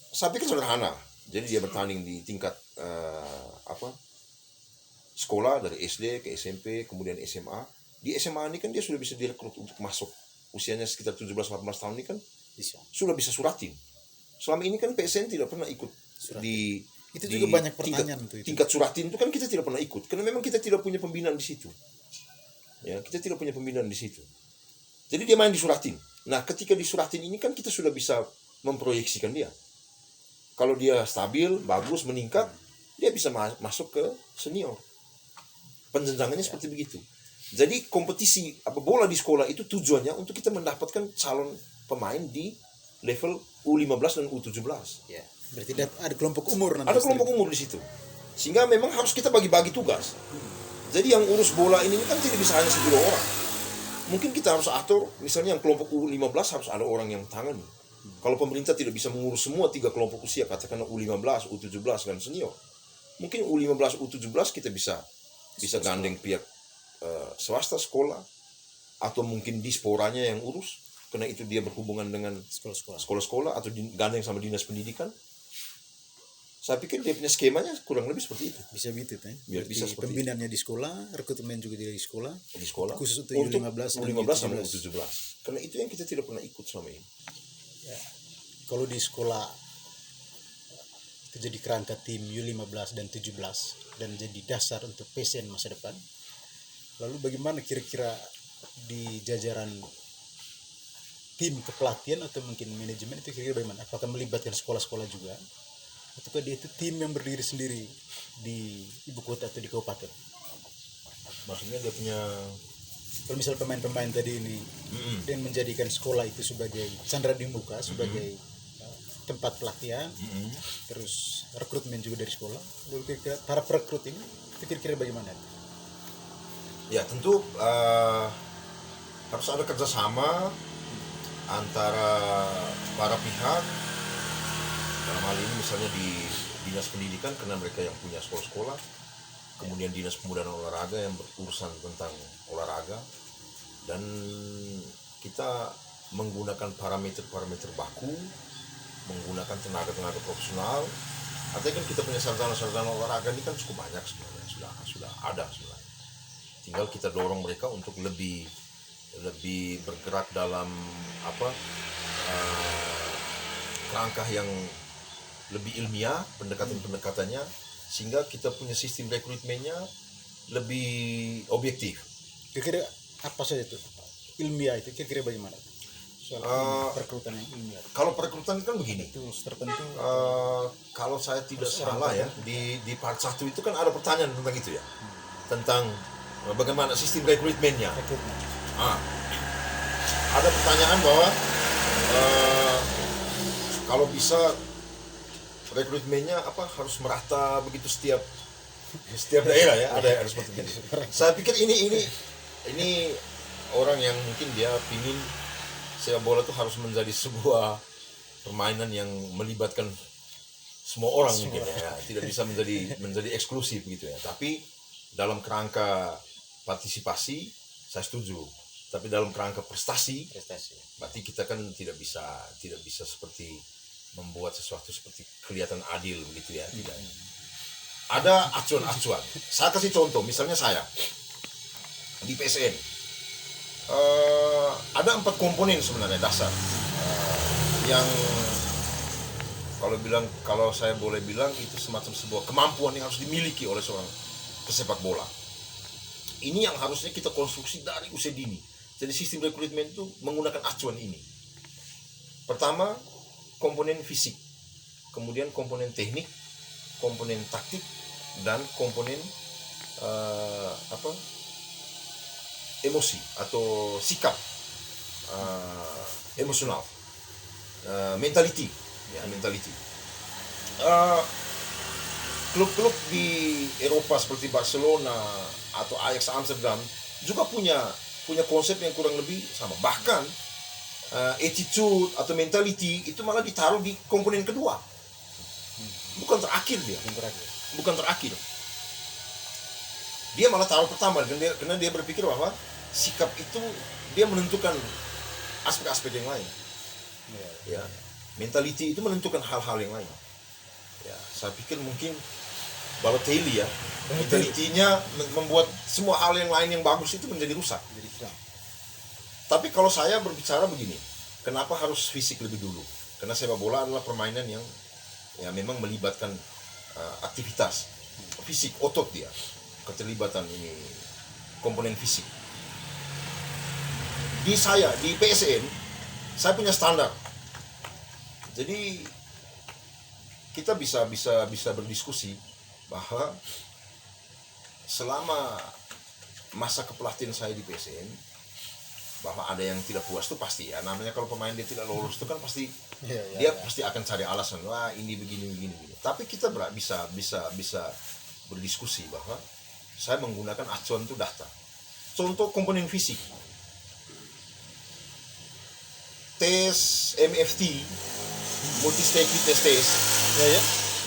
Saya pikir sederhana. Jadi dia bertanding di tingkat sekolah dari SD ke SMP kemudian SMA. Di SMA ini kan dia sudah bisa direkrut untuk masuk. Usianya sekitar 17-18 tahun ini kan sudah bisa suratin. Selama ini kan PSN tidak pernah ikut suratin. Itu juga banyak pertanyaan tingkat suratin itu kan kita tidak pernah ikut karena memang kita tidak punya pembinaan di situ. Ya, kita tidak punya pembinaan di situ. Jadi dia main di suratin. Nah, ketika di suratin ini kan kita sudah bisa memproyeksikan dia. Kalau dia stabil, bagus, meningkat, dia bisa masuk ke senior. Penjenjangannya seperti begitu. Jadi kompetisi bola di sekolah itu tujuannya untuk kita mendapatkan calon pemain di level U15 dan U17. Ya, berarti ada kelompok umur nanti. Ada kelompok umur di situ. Sehingga memang harus kita bagi-bagi tugas. Jadi yang urus bola ini kan tidak bisa hanya 10 orang. Mungkin kita harus atur, misalnya yang kelompok U15 harus ada orang yang tangani. Kalau pemerintah tidak bisa mengurus semua 3 kelompok usia, katakanlah U15, U17 dan senior. Mungkin U15, U17 kita bisa gandeng pihak swasta sekolah atau mungkin disporanya yang urus. karena itu dia berhubungan dengan Sekolah-sekolah. sekolah-sekolah atau gandeng sama dinas pendidikan. Saya pikir dia punya skemanya kurang lebih seperti itu. Bisa gitu kan? Biar Berarti bisa seperti pembinaannya di sekolah, rekrutmen juga di sekolah. Di sekolah Khusus untuk untuk U15 dan U15 sama U17. U17. Karena itu yang kita tidak pernah ikut selama ini. Kalau di sekolah itu jadi kerangka tim U15 dan 17 dan jadi dasar untuk PSN masa depan. Lalu bagaimana kira-kira di jajaran tim kepelatihan atau mungkin manajemen itu kira-kira bagaimana? Apakah melibatkan sekolah-sekolah juga? Ataukah dia itu tim yang berdiri sendiri di ibu kota atau di kabupaten? Maksudnya dia punya Kalau misal pemain-pemain tadi ini dan menjadikan sekolah itu sebagai candra di muka, sebagai tempat pelatihan, terus rekrutmen juga dari sekolah. Lalu kira-kira para perekrut ini kira-kira bagaimana? ya tentu harus ada kerjasama antara para pihak. Dalam hal ini misalnya di dinas pendidikan karena mereka yang punya sekolah-sekolah, kemudian dinas pemuda dan olahraga yang berurusan tentang olahraga, dan kita menggunakan parameter-parameter baku, menggunakan tenaga-tenaga profesional. Artinya kan kita punya sarjana-sarjana olahraga ini kan cukup banyak sebenarnya, sudah ada sebenarnya. Tinggal kita dorong mereka untuk lebih bergerak dalam kerangka yang lebih ilmiah pendekatannya, sehingga kita punya sistem rekrutmennya lebih objektif. Kira-kira apa saja itu ilmiah itu kira-kira bagaimana? Soal perekrutan yang ilmiah. Kalau perekrutan kan begini, Tools tertentu. kalau saya tidak salah ya, di part 1 itu kan ada pertanyaan tentang itu ya, tentang bagaimana sistem rekrutmennya. Rekrutmen. Ada pertanyaan bahwa kalau bisa rekrutmennya harus merata begitu setiap daerah ya, ada seperti itu. Saya pikir ini orang yang mungkin dia pingin sepak bola itu harus menjadi sebuah permainan yang melibatkan semua orang mungkin ya, tidak bisa menjadi eksklusif gitu ya. Tapi dalam kerangka partisipasi saya setuju. Tapi dalam kerangka prestasi, berarti kita kan tidak bisa seperti membuat sesuatu seperti kelihatan adil begitu ya, tidak. Ada acuan-acuan. Saya kasih contoh, misalnya saya di PSN ada 4 komponen sebenarnya dasar yang kalau saya boleh bilang itu semacam sebuah kemampuan yang harus dimiliki oleh seorang pesepak bola. Ini yang harusnya kita konstruksi dari usia dini. Jadi sistem rekrutmen itu menggunakan acuan ini. Pertama, komponen fisik, kemudian komponen teknik, komponen taktik, dan komponen emosi atau sikap emosional, mentality. Klub-klub di Eropa seperti Barcelona atau Ajax Amsterdam juga punya konsep yang kurang lebih sama. Bahkan attitude atau mentality itu malah ditaruh di komponen kedua, bukan terakhir dia. Bukan terakhir. Dia malah taruh pertama karena dia berpikir bahwa sikap itu dia menentukan aspek-aspek yang lain. Ya, mentality itu menentukan hal-hal yang lain. Ya, saya pikir mungkin Balotelli ya, mentalitinya membuat semua hal yang lain yang bagus itu menjadi rusak. Tapi kalau saya berbicara begini, kenapa harus fisik lebih dulu? Karena sepak bola adalah permainan yang ya memang melibatkan aktivitas fisik, otot dia, keterlibatan ini komponen fisik. Di PSN, saya punya standar. Jadi kita bisa berdiskusi bahwa selama masa kepelatihan saya di PSN, bahwa ada yang tidak puas itu pasti ya, namanya kalau pemain dia tidak lolos itu kan pasti dia pasti akan cari alasan, wah ini begini. Tapi kita bisa berdiskusi bahwa saya menggunakan acuan itu data. Contoh komponen fisik, tes MFT, multi-stage fitness test,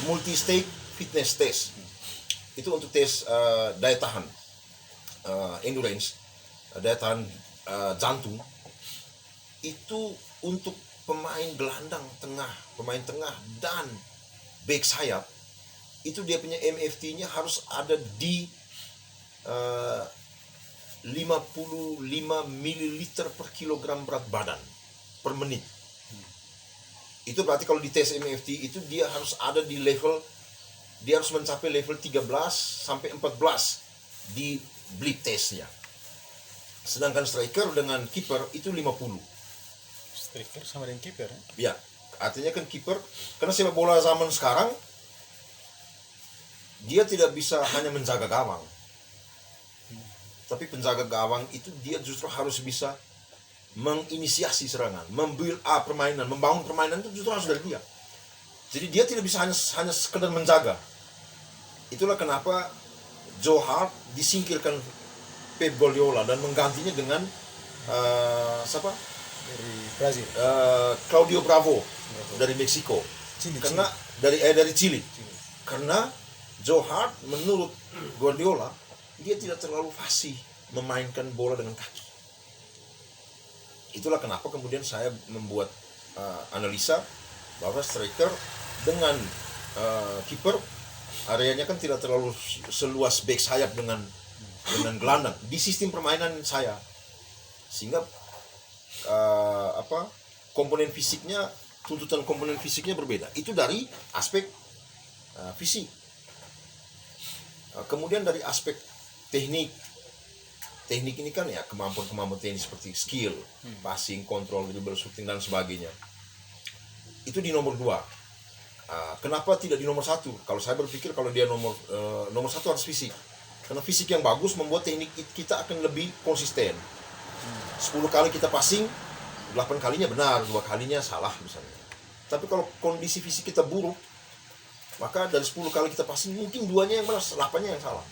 multi-stage fitness test itu untuk tes daya tahan, endurance, daya tahan jantung. itu untuk pemain gelandang tengah, pemain tengah dan back sayap, itu dia punya MFT-nya harus ada di 55 ml per kilogram berat badan per menit. Itu berarti kalau di tes MFT itu dia harus ada di level, dia harus mencapai level 13 sampai 14 di blip testnya. Sedangkan striker dengan kiper itu 50. Striker sama dengan kiper ya? Ya, artinya kan kiper, karena sepak bola zaman sekarang dia tidak bisa hanya menjaga gawang. Tapi penjaga gawang itu dia justru harus bisa menginisiasi serangan, membuild up permainan, membangun permainan itu justru harus dari dia. Jadi dia tidak bisa hanya sekedar menjaga. Itulah kenapa Joe Hart disingkirkan Pep Guardiola dan menggantinya dengan siapa? Dari Brazil. Claudio Bravo dari Meksiko. Karena dari Chili. Karena Joe Hart menurut Guardiola dia tidak terlalu fasih memainkan bola dengan kaki. Itulah kenapa kemudian saya membuat analisa bahwa striker dengan kiper areanya kan tidak terlalu seluas back sayap dengan gelandang di sistem permainan saya, sehingga komponen fisiknya, tuntutan komponen fisiknya berbeda. Itu dari aspek fisik. Kemudian dari aspek teknik ini kan ya kemampuan teknis seperti skill, passing, kontrol, dribble, shooting dan sebagainya. Itu di nomor 2. Kenapa tidak di nomor 1? Kalau saya berpikir kalau dia nomor 1 harus fisik. Karena fisik yang bagus membuat teknik kita akan lebih konsisten. 10 kali kita passing, 8 kalinya benar, 2 kalinya salah misalnya. Tapi kalau kondisi fisik kita buruk, maka dari 10 kali kita passing mungkin 2-nya yang benar, 8-nya yang salah.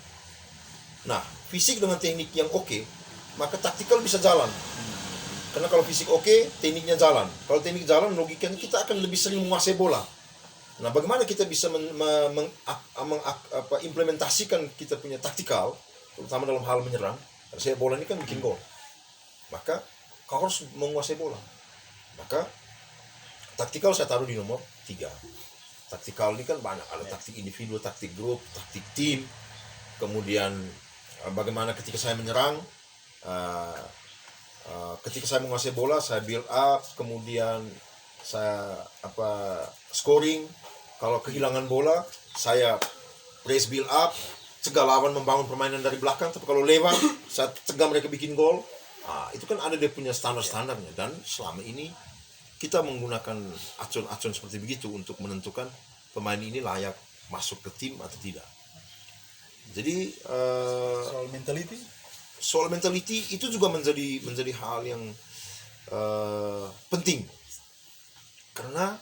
Nah, fisik dengan teknik yang oke, maka taktikal bisa jalan. Karena kalau fisik oke, tekniknya jalan. Kalau teknik jalan, logikanya kita akan lebih sering menguasai bola. Nah, bagaimana kita bisa implementasikan kita punya taktikal, terutama dalam hal menyerang. Karena sepak bola ini kan bikin gol. Maka kau harus menguasai bola. Maka taktikal saya taruh di nomor 3. Taktikal ini kan banyak, ada taktik individu, taktik grup, taktik tim. Kemudian bagaimana ketika saya menyerang, ketika saya menguasai bola, saya build up, kemudian saya scoring. Kalau kehilangan bola, saya press build up, cegah lawan membangun permainan dari belakang. Tapi kalau lewat, saya cegah mereka bikin gol. Itu kan ada dia punya standar-standarnya. Dan selama ini kita menggunakan acuan-acuan seperti begitu untuk menentukan pemain ini layak masuk ke tim atau tidak. Jadi soal mentality itu juga menjadi hal yang penting. Karena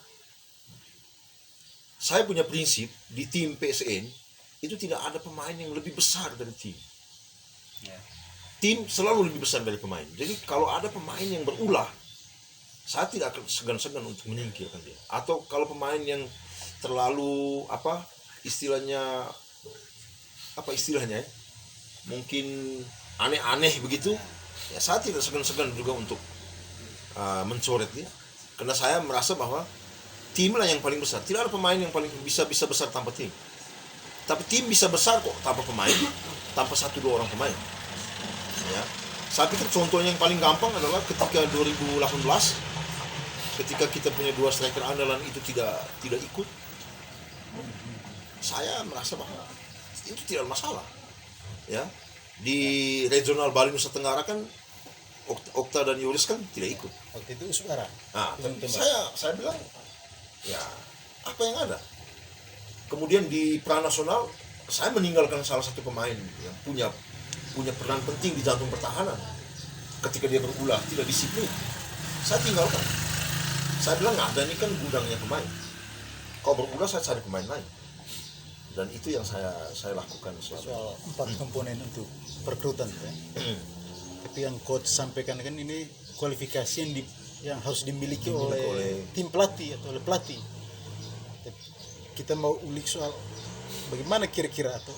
saya punya prinsip di tim PSN itu tidak ada pemain yang lebih besar dari tim. Tim selalu lebih besar dari pemain. Jadi kalau ada pemain yang berulah, saya tidak akan segan-segan untuk menyingkirkan dia. Atau kalau pemain yang terlalu istilahnya mungkin aneh-aneh begitu, ya saya tidak segan-segan juga untuk mencoret dia. Karena saya merasa bahwa tim lah yang paling besar. Tidak ada pemain yang paling bisa besar tanpa tim. Tapi tim bisa besar kok tanpa pemain, tanpa 1-2 orang pemain. Ya. Saya pikir contohnya yang paling gampang adalah ketika 2018, ketika kita punya 2 striker andalan itu tidak ikut, saya merasa bahwa itu tidak masalah. Ya. Di regional Bali Nusa Tenggara kan Okta dan Yoris kan tidak ikut. Waktu itu Usbara. Saya bilang, ya apa yang ada. Kemudian di pranasional saya meninggalkan salah satu pemain yang punya peran penting di jantung pertahanan. Ketika dia berulah tidak disiplin, saya tinggalkan. Saya bilang nggak ada, ini kan gudangnya pemain. Kalau berulah saya cari pemain lain. Dan itu yang saya lakukan soal 4 komponen untuk perekrutan ya. Tapi yang coach sampaikan kan ini kualifikasi yang harus dimiliki oleh tim pelatih atau oleh pelatih. Kita mau ulik soal bagaimana kira-kira atau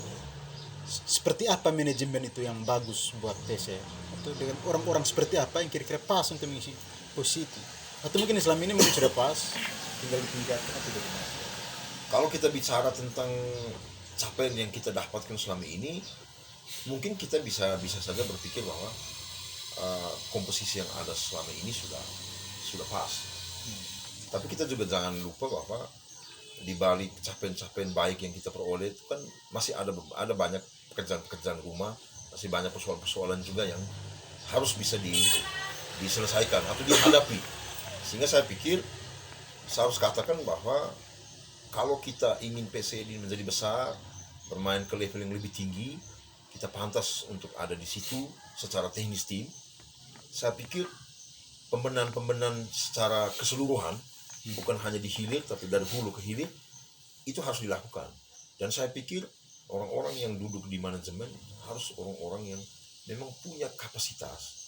seperti apa manajemen itu yang bagus buat TC, atau dengan orang-orang seperti apa yang kira-kira pas untuk mengisi positif atau mungkin selama ini mungkin sudah pas tinggal ditingkatkan atau bagaimana? Kalau kita bicara tentang capaian yang kita dapatkan selama ini, mungkin kita bisa saja berpikir bahwa komposisi yang ada selama ini sudah pas. Tapi kita juga jangan lupa bahwa di balik capaian-capaian baik yang kita peroleh itu kan masih ada banyak pekerjaan-pekerjaan rumah, masih banyak persoalan-persoalan juga yang harus bisa diselesaikan atau dihadapi. Sehingga saya pikir saya harus katakan bahwa kalau kita ingin PC ini menjadi besar, bermain ke level yang lebih tinggi, kita pantas untuk ada di situ secara teknis tim. Saya pikir pembenahan secara keseluruhan, bukan hanya di hilir tapi dari hulu ke hilir, itu harus dilakukan. Dan saya pikir orang-orang yang duduk di manajemen harus orang-orang yang memang punya kapasitas,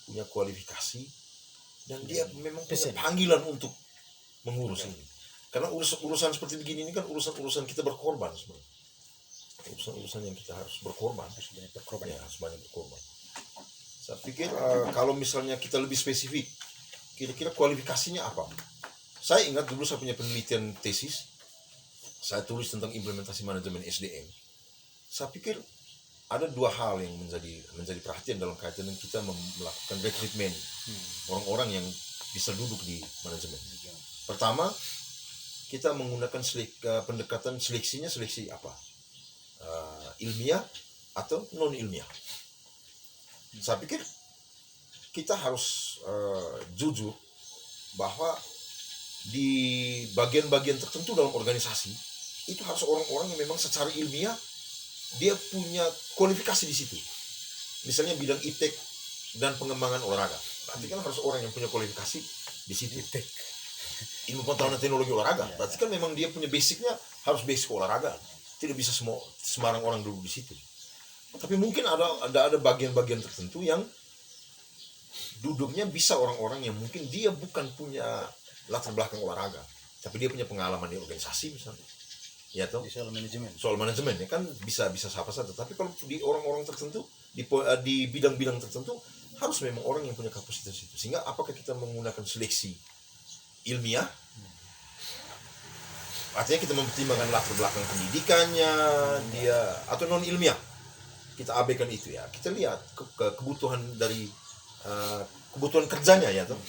punya kualifikasi, dan dia memang punya panggilan untuk mengurus ini. Karena urusan seperti begini ini kan urusan kita berkorban sebenarnya. Urusan yang kita harus berkorban. Harus banyak berkorban. Saya pikir kalau misalnya kita lebih spesifik, kira-kira kualifikasinya apa? Saya ingat dulu saya punya penelitian tesis, saya tulis tentang implementasi manajemen SDM. Saya pikir ada dua hal yang menjadi perhatian dalam kaitan dengan kita melakukan rekrutmen orang-orang yang bisa duduk di manajemen. Pertama, kita menggunakan pendekatan seleksi apa? Ilmiah atau non ilmiah. Saya pikir kita harus jujur bahwa di bagian-bagian tertentu dalam organisasi itu harus orang-orang yang memang secara ilmiah dia punya kualifikasi di situ. Misalnya bidang iptek dan pengembangan olahraga, berarti kan harus orang yang punya kualifikasi di situ. Iptek, ilmu pengetahuan dan teknologi olahraga, berarti kan memang dia punya basicnya harus basic olahraga. Tidak bisa sembarang orang duduk di situ. Tapi mungkin ada bagian-bagian tertentu yang duduknya bisa orang-orang yang mungkin dia bukan punya latar belakang olahraga, tapi dia punya pengalaman di organisasi misalnya. Ya toh? Soal manajemen ya kan bisa siapa saja. Tapi kalau di orang-orang tertentu di bidang-bidang tertentu harus memang orang yang punya kapasitas itu. Sehingga apakah kita menggunakan seleksi ilmiah? Artinya kita mempertimbangkan latar belakang pendidikannya dia atau non ilmiah. Kita abaikan itu ya. Kita lihat kebutuhan dari kebutuhan kerjanya ya toh.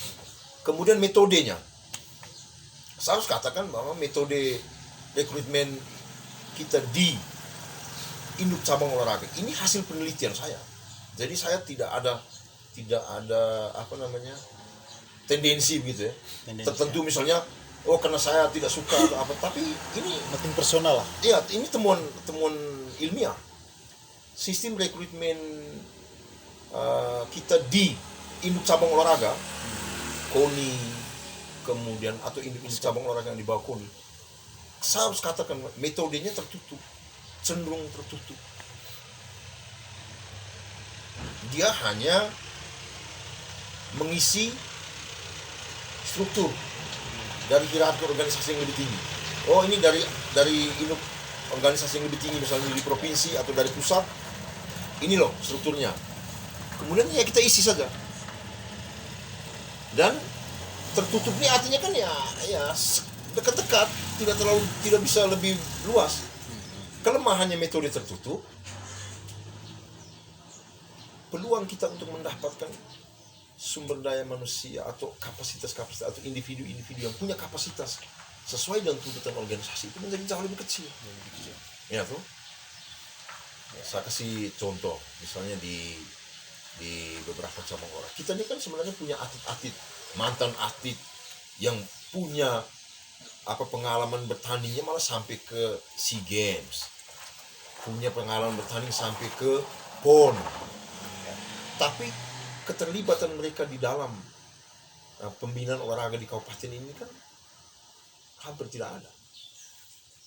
Kemudian metodenya. Saya harus katakan bahwa metode rekrutmen kita di induk cabang olahraga ini hasil penelitian saya. Jadi saya tidak ada tendensi begitu ya. Tertentu misalnya karena saya tidak suka atau apa, tapi ini penting personal lah. Iya, ini temuan ilmiah. Sistem rekrutmen kita di induk cabang olahraga KONI kemudian atau induk cabang olahraga yang di bawah KONI, saya harus katakan metodenya cenderung tertutup. Dia hanya mengisi struktur dari hierarki organisasi yang lebih tinggi. Oh, ini dari induk organisasi yang lebih tinggi, misalnya di provinsi atau dari pusat. Ini loh strukturnya. Kemudian ya kita isi saja. Dan tertutup ini artinya kan ya dekat-dekat, tidak bisa lebih luas. Kelemahannya metode tertutup, peluang kita untuk mendapatkan sumber daya manusia atau kapasitas atau individu-individu yang punya kapasitas sesuai dengan tuntutan organisasi itu menjadi jauh lebih kecil. Ya tuh. Saya kasih contoh, misalnya di beberapa cabang olahraga. Kita ini kan sebenarnya punya atlet-atlet, mantan atlet yang punya pengalaman bertandingnya malah sampai ke SEA Games, punya pengalaman bertanding sampai ke PON. Tapi keterlibatan mereka di dalam pembinaan olahraga di kabupaten ini kan hampir tidak ada.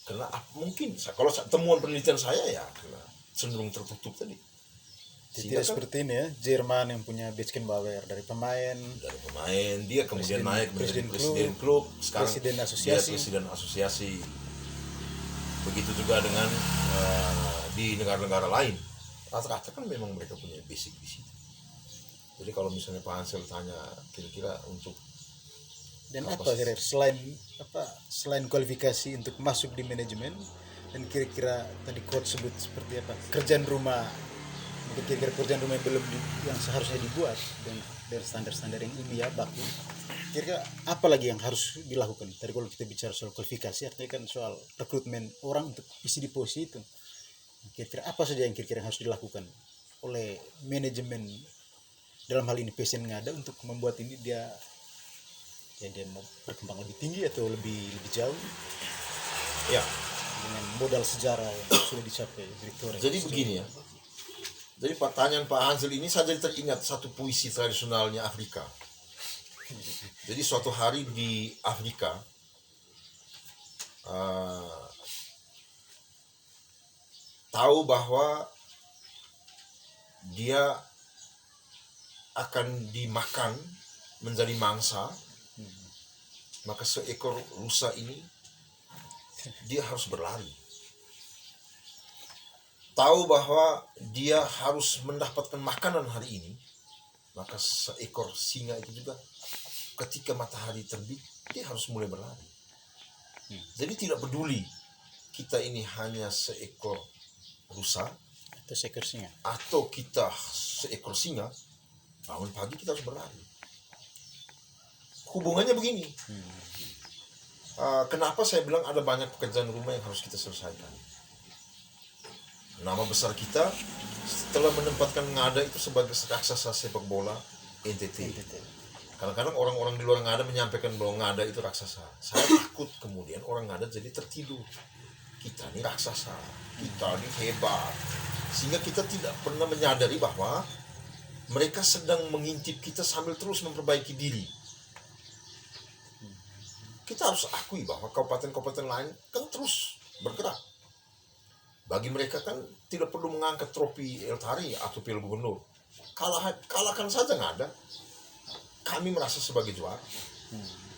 Karena mungkin kalau temuan penelitian saya ya karena cenderung tertutup tadi. Tidak seperti ini ya, Jerman yang punya Beckenbauer dari pemain dia kemudian naik menjadi presiden klub, sekarang presiden dia presiden asosiasi. Begitu juga dengan di negara-negara lain, rata-rata kan memang mereka punya basic di situ. Jadi kalau misalnya Pak Hansel tanya kira-kira untuk Dan apa apa kira-kira selain kualifikasi untuk masuk di manajemen, dan kira-kira tadi coach sebut seperti apa kerjaan rumah, mungkin kira-kira kerjaan rumah yang yang seharusnya dibuat dengan standar-standar yang ilmiah baku, kira-kira apa lagi yang harus dilakukan? Tadi kalau kita bicara soal kualifikasi, artinya kan soal rekrutmen orang untuk isi di posisi itu. Kira-kira apa saja yang kira-kira harus dilakukan oleh manajemen dalam hal ini PSN Ngada untuk membuat ini dia mau berkembang lebih tinggi atau lebih jauh ya. dengan modal sejarah yang sudah dicapai direktur. Jadi begini ya. Jadi pertanyaan Pak Hansel ini saya jadi teringat satu puisi tradisionalnya Afrika. Jadi suatu hari di Afrika tahu bahwa dia akan dimakan menjadi mangsa, maka seekor rusa ini dia harus berlari. Tahu bahwa dia harus mendapatkan makanan hari ini, maka seekor singa itu juga ketika matahari terbit dia harus mulai berlari. Jadi tidak peduli kita ini hanya seekor rusa atau seekor singa, atau kita seekor singa, bangun pagi kita harus berlari. Hubungannya begini. Kenapa saya bilang ada banyak pekerjaan rumah yang harus kita selesaikan? Nama besar kita setelah menempatkan Ngada itu sebagai raksasa sepak bola NTT. Kadang-kadang orang-orang di luar Ngada menyampaikan bahwa Ngada itu raksasa. Saya takut kemudian orang Ngada jadi tertidur. Kita ini raksasa, kita ini hebat. Sehingga kita tidak pernah menyadari bahwa mereka sedang mengintip kita sambil terus memperbaiki diri. Kita harus akui bahwa kabupaten-kabupaten lain kan terus bergerak. Bagi mereka kan tidak perlu mengangkat trofi Eltari atau Piala Gubernur. Kalahkan saja Ngada. Kami merasa sebagai juara.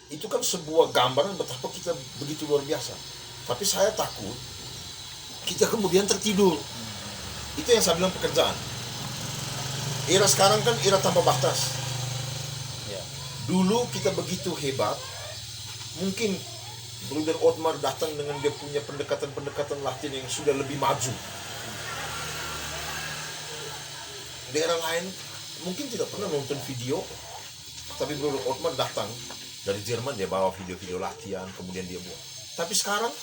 Itu kan sebuah gambaran betapa kita begitu luar biasa. Tapi saya takut kita kemudian tertidur. Itu yang saya bilang pekerjaan. Era sekarang kan era tanpa batas. Dulu kita begitu hebat. Mungkin Bruder Otmar datang dengan dia punya pendekatan-pendekatan latihan yang sudah lebih maju. Daerah lain mungkin tidak pernah nonton video, tapi Bruder Otmar datang dari Jerman, dia bawa video-video latihan, kemudian dia buat. Tapi sekarang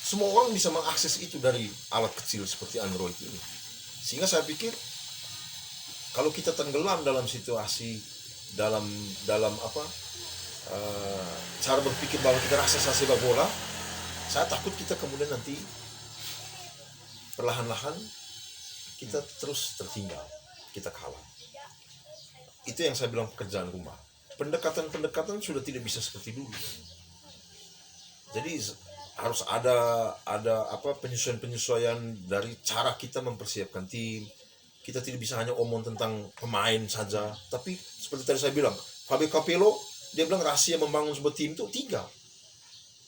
semua orang bisa mengakses itu dari alat kecil seperti Android ini. Sehingga saya pikir kalau kita tenggelam dalam situasi dalam cara berpikir bahwa kita raksasa sepak bola, saya takut kita kemudian nanti perlahan-lahan kita terus tertinggal, kita kalah. Itu yang saya bilang pekerjaan rumah. Pendekatan-pendekatan sudah tidak bisa seperti dulu. Jadi harus ada penyesuaian-penyesuaian dari cara kita mempersiapkan tim. Kita tidak bisa hanya omong tentang pemain saja, tapi seperti tadi saya bilang, Fabio Capello dia bilang rahasia membangun sebuah tim itu 3.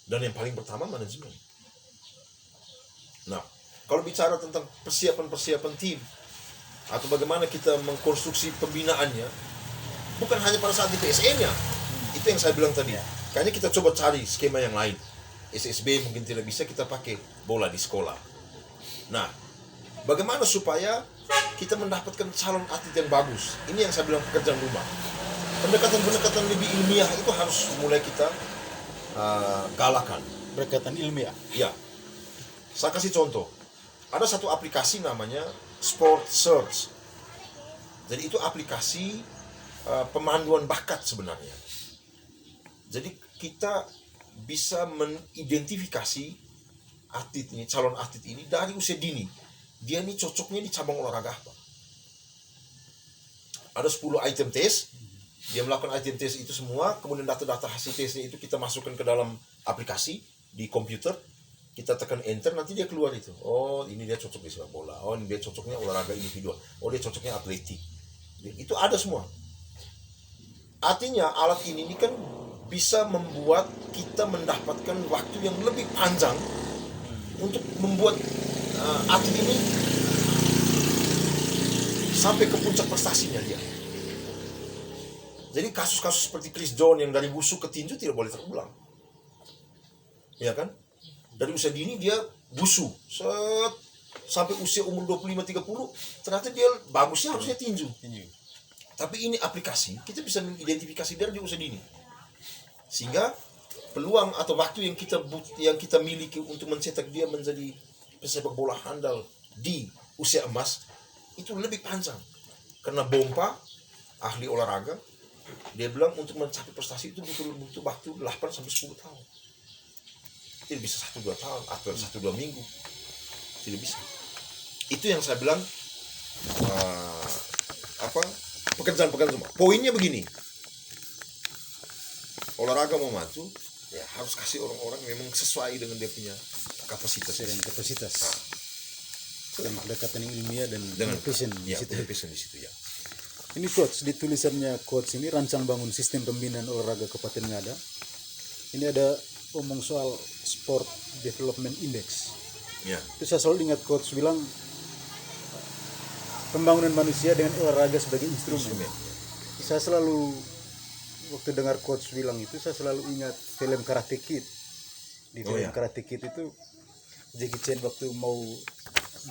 Dan yang paling pertama manajemen. Nah, kalau bicara tentang persiapan-persiapan tim atau bagaimana kita mengkonstruksi pembinaannya, bukan hanya pada saat di PSN-nya. Itu yang saya bilang tadi. Kayaknya kita coba cari skema yang lain. SSB mungkin tidak bisa, kita pakai bola di sekolah. Nah, bagaimana supaya kita mendapatkan calon atlet yang bagus? Ini yang saya bilang pekerjaan rumah. Pendekatan-pendekatan lebih ilmiah itu harus mulai kita galakan. pendekatan ilmiah. Ya, saya kasih contoh. Ada satu aplikasi namanya Sport Search. Jadi itu aplikasi pemanduan bakat sebenarnya. Jadi kita bisa mengidentifikasi atlet ini, calon atlet ini dari usia dini. Dia ini cocoknya di cabang olahraga apa. Ada 10 item test. Dia melakukan item test itu semua, kemudian data-data hasil tesnya itu kita masukkan ke dalam aplikasi di komputer, kita tekan enter, nanti dia keluar itu. Oh, ini dia cocok di sepak bola. Oh, ini dia cocoknya olahraga individual. Oh, dia cocoknya atletik. Itu ada semua. Artinya alat ini kan bisa membuat kita mendapatkan waktu yang lebih panjang untuk membuat atlet ini sampai ke puncak prestasinya dia. Jadi kasus-kasus seperti Chris John yang dari busuk ke tinju tidak boleh terulang. Ya kan? Dari usia dini dia busu. Sampai usia umur 25-30 ternyata dia bagusnya harusnya tinju. Tapi ini aplikasi, kita bisa mengidentifikasi dari usia dini. Sehingga peluang atau waktu yang kita miliki untuk mencetak dia menjadi pesepak bola handal di usia emas itu lebih panjang. Karena Bompa, ahli olahraga, dia bilang untuk mencapai prestasi itu butuh waktu 8-10 tahun. Tidak bisa 1-2 tahun atau 1-2 minggu. Tidak bisa. Itu yang saya bilang pekerjaan-pekerjaan semua. Poinnya begini. Olahraga mau maju, ya harus kasih orang-orang memang sesuai dengan dia punya kapasitas. Dan pendekatan yang ilmiah dan passion di situ ya. Ini coach, di tulisannya coach ini rancang bangun sistem pembinaan olahraga Kabupaten Ngada. Ini ada omong soal Sport Development Index. Ya. Itu saya selalu ingat coach bilang pembangunan manusia dengan olahraga sebagai instrumen. Saya selalu waktu dengar coach bilang itu saya selalu ingat film Karate Kid. Di film Karate Kid itu Jackie Chan waktu mau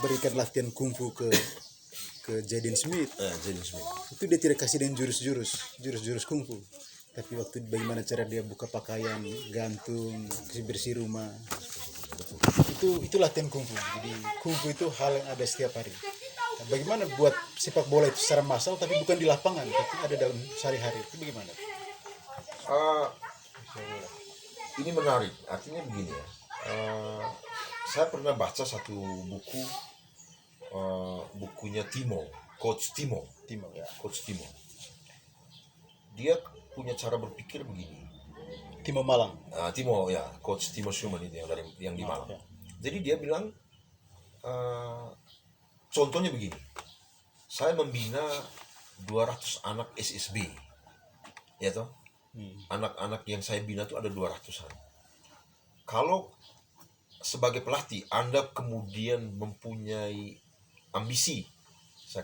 berikan latihan kungfu ke Jaden Smith. Itu dia tidak kasih dengan jurus kungfu. Tapi waktu bagaimana cara dia buka pakaian, gantung, bersih rumah. Itu latihan kungfu. Jadi kungfu itu hal yang ada setiap hari. Nah, bagaimana buat sepak bola itu secara massal tapi bukan di lapangan, tapi ada dalam sehari-hari. Itu bagaimana? Ini menarik. Artinya begini ya. Saya pernah baca satu buku, bukunya Coach Timo. Coach Timo. Dia punya cara berpikir begini. Timo Malang. Coach Timo Schumann itu yang di Malang. Ya. Jadi dia bilang, contohnya begini. Saya membina 200 anak SSB, ya toh. Anak-anak yang saya bina itu ada 200-an. Kalau sebagai pelatih Anda kemudian mempunyai ambisi, saya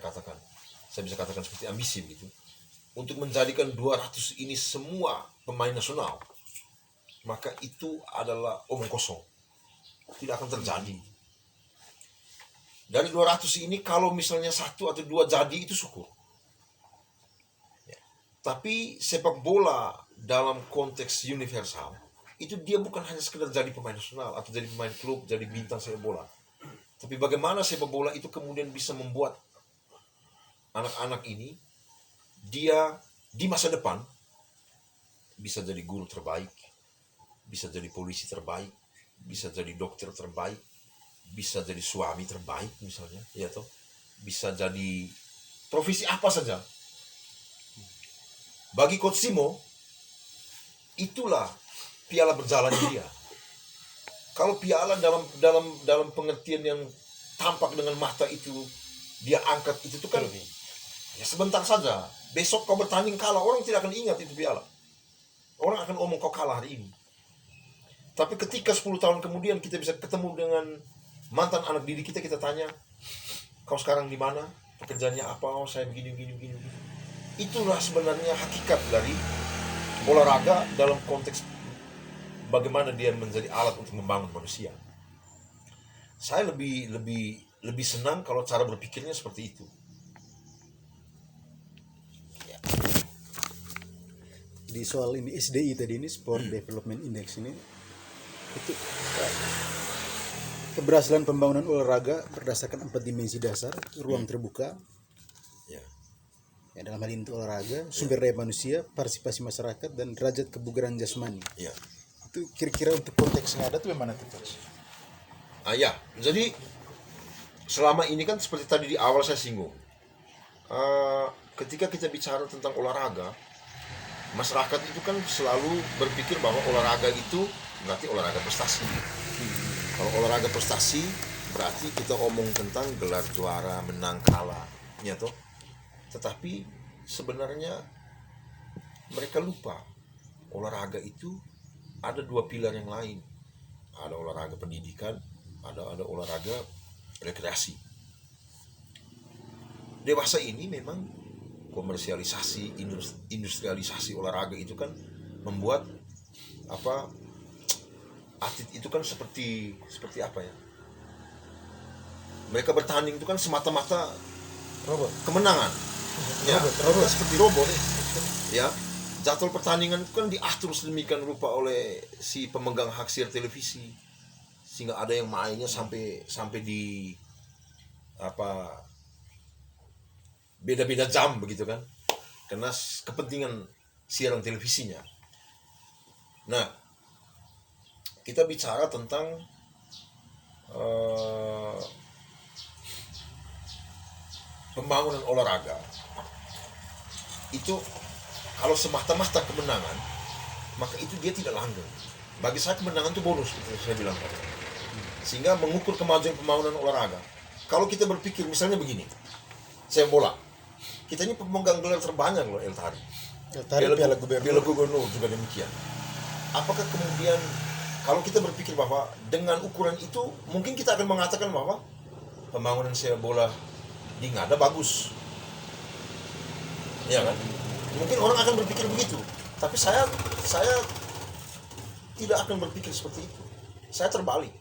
bisa katakan seperti ambisi begitu, untuk menjadikan 200 ini semua pemain nasional, maka itu adalah omong kosong. Tidak akan terjadi. Dari 200 ini kalau misalnya 1 atau 2 jadi itu syukur. Tapi sepak bola dalam konteks universal itu dia bukan hanya sekedar jadi pemain nasional atau jadi pemain klub, jadi bintang sepak bola. Tapi bagaimana sepak bola itu kemudian bisa membuat anak-anak ini dia di masa depan bisa jadi guru terbaik, bisa jadi polisi terbaik, bisa jadi dokter terbaik, bisa jadi suami terbaik misalnya, ya toh, bisa jadi profesi apa saja. Bagi Coach Timo, itulah piala berjalannya dia. Kalau piala dalam pengertian yang tampak dengan mata itu dia angkat itu kan ya sebentar saja. Besok kau bertanding kalah, orang tidak akan ingat itu piala. Orang akan omong kau kalah hari ini. Tapi ketika 10 tahun kemudian kita bisa ketemu dengan mantan anak didik kita tanya, kau sekarang di mana? Pekerjaannya apa? Oh, saya begini. Itulah sebenarnya hakikat dari olahraga dalam konteks bagaimana dia menjadi alat untuk membangun manusia. Saya lebih senang kalau cara berpikirnya seperti itu. Di soal ini SDI tadi ini Sport Development Index ini itu keberhasilan pembangunan olahraga berdasarkan 4 dimensi dasar, ruang terbuka, ya, dalam hal ini untuk olahraga, sumber daya manusia, partisipasi masyarakat, dan derajat kebugaran jasmani. Ya. Itu kira-kira untuk konteks yang ada itu bagaimana tuh, Coach? Jadi selama ini kan seperti tadi di awal saya singgung, ketika kita bicara tentang olahraga, masyarakat itu kan selalu berpikir bahwa olahraga itu berarti olahraga prestasi. Kalau olahraga prestasi berarti kita omong tentang gelar juara, menang, kalah, ya toh. Tetapi sebenarnya mereka lupa olahraga itu ada 2 pilar yang lain. Ada olahraga pendidikan, ada olahraga rekreasi. dewasa ini memang komersialisasi, industrialisasi olahraga itu kan membuat apa, atlet itu kan seperti apa ya? Mereka bertanding itu kan semata-mata Robot. kemenangan. Ya, Robot. seperti robot. Ya, jadwal pertandingan itu kan diatur sedemikian rupa oleh si pemegang hak siar televisi, sehingga ada yang mainnya sampai di apa, beda-beda jam begitu kan, karena kepentingan siaran televisinya. Nah, kita bicara tentang pembangunan olahraga itu, kalau semata-mata kemenangan, maka itu dia tidak langgeng. Bagi saya kemenangan itu bonus, seperti saya bilang tadi. Sehingga mengukur kemajuan pembangunan olahraga, kalau kita berpikir misalnya begini, sepak bola, kita ini pemegang gelar terbanyak loh, El Tari. Piala Gubernur juga demikian. Apakah kemudian kalau kita berpikir bahwa dengan ukuran itu mungkin kita akan mengatakan bahwa pembangunan sepak bola di Ngada bagus, ya kan? Mungkin orang akan berpikir begitu, tapi saya tidak akan berpikir seperti itu. Saya terbalik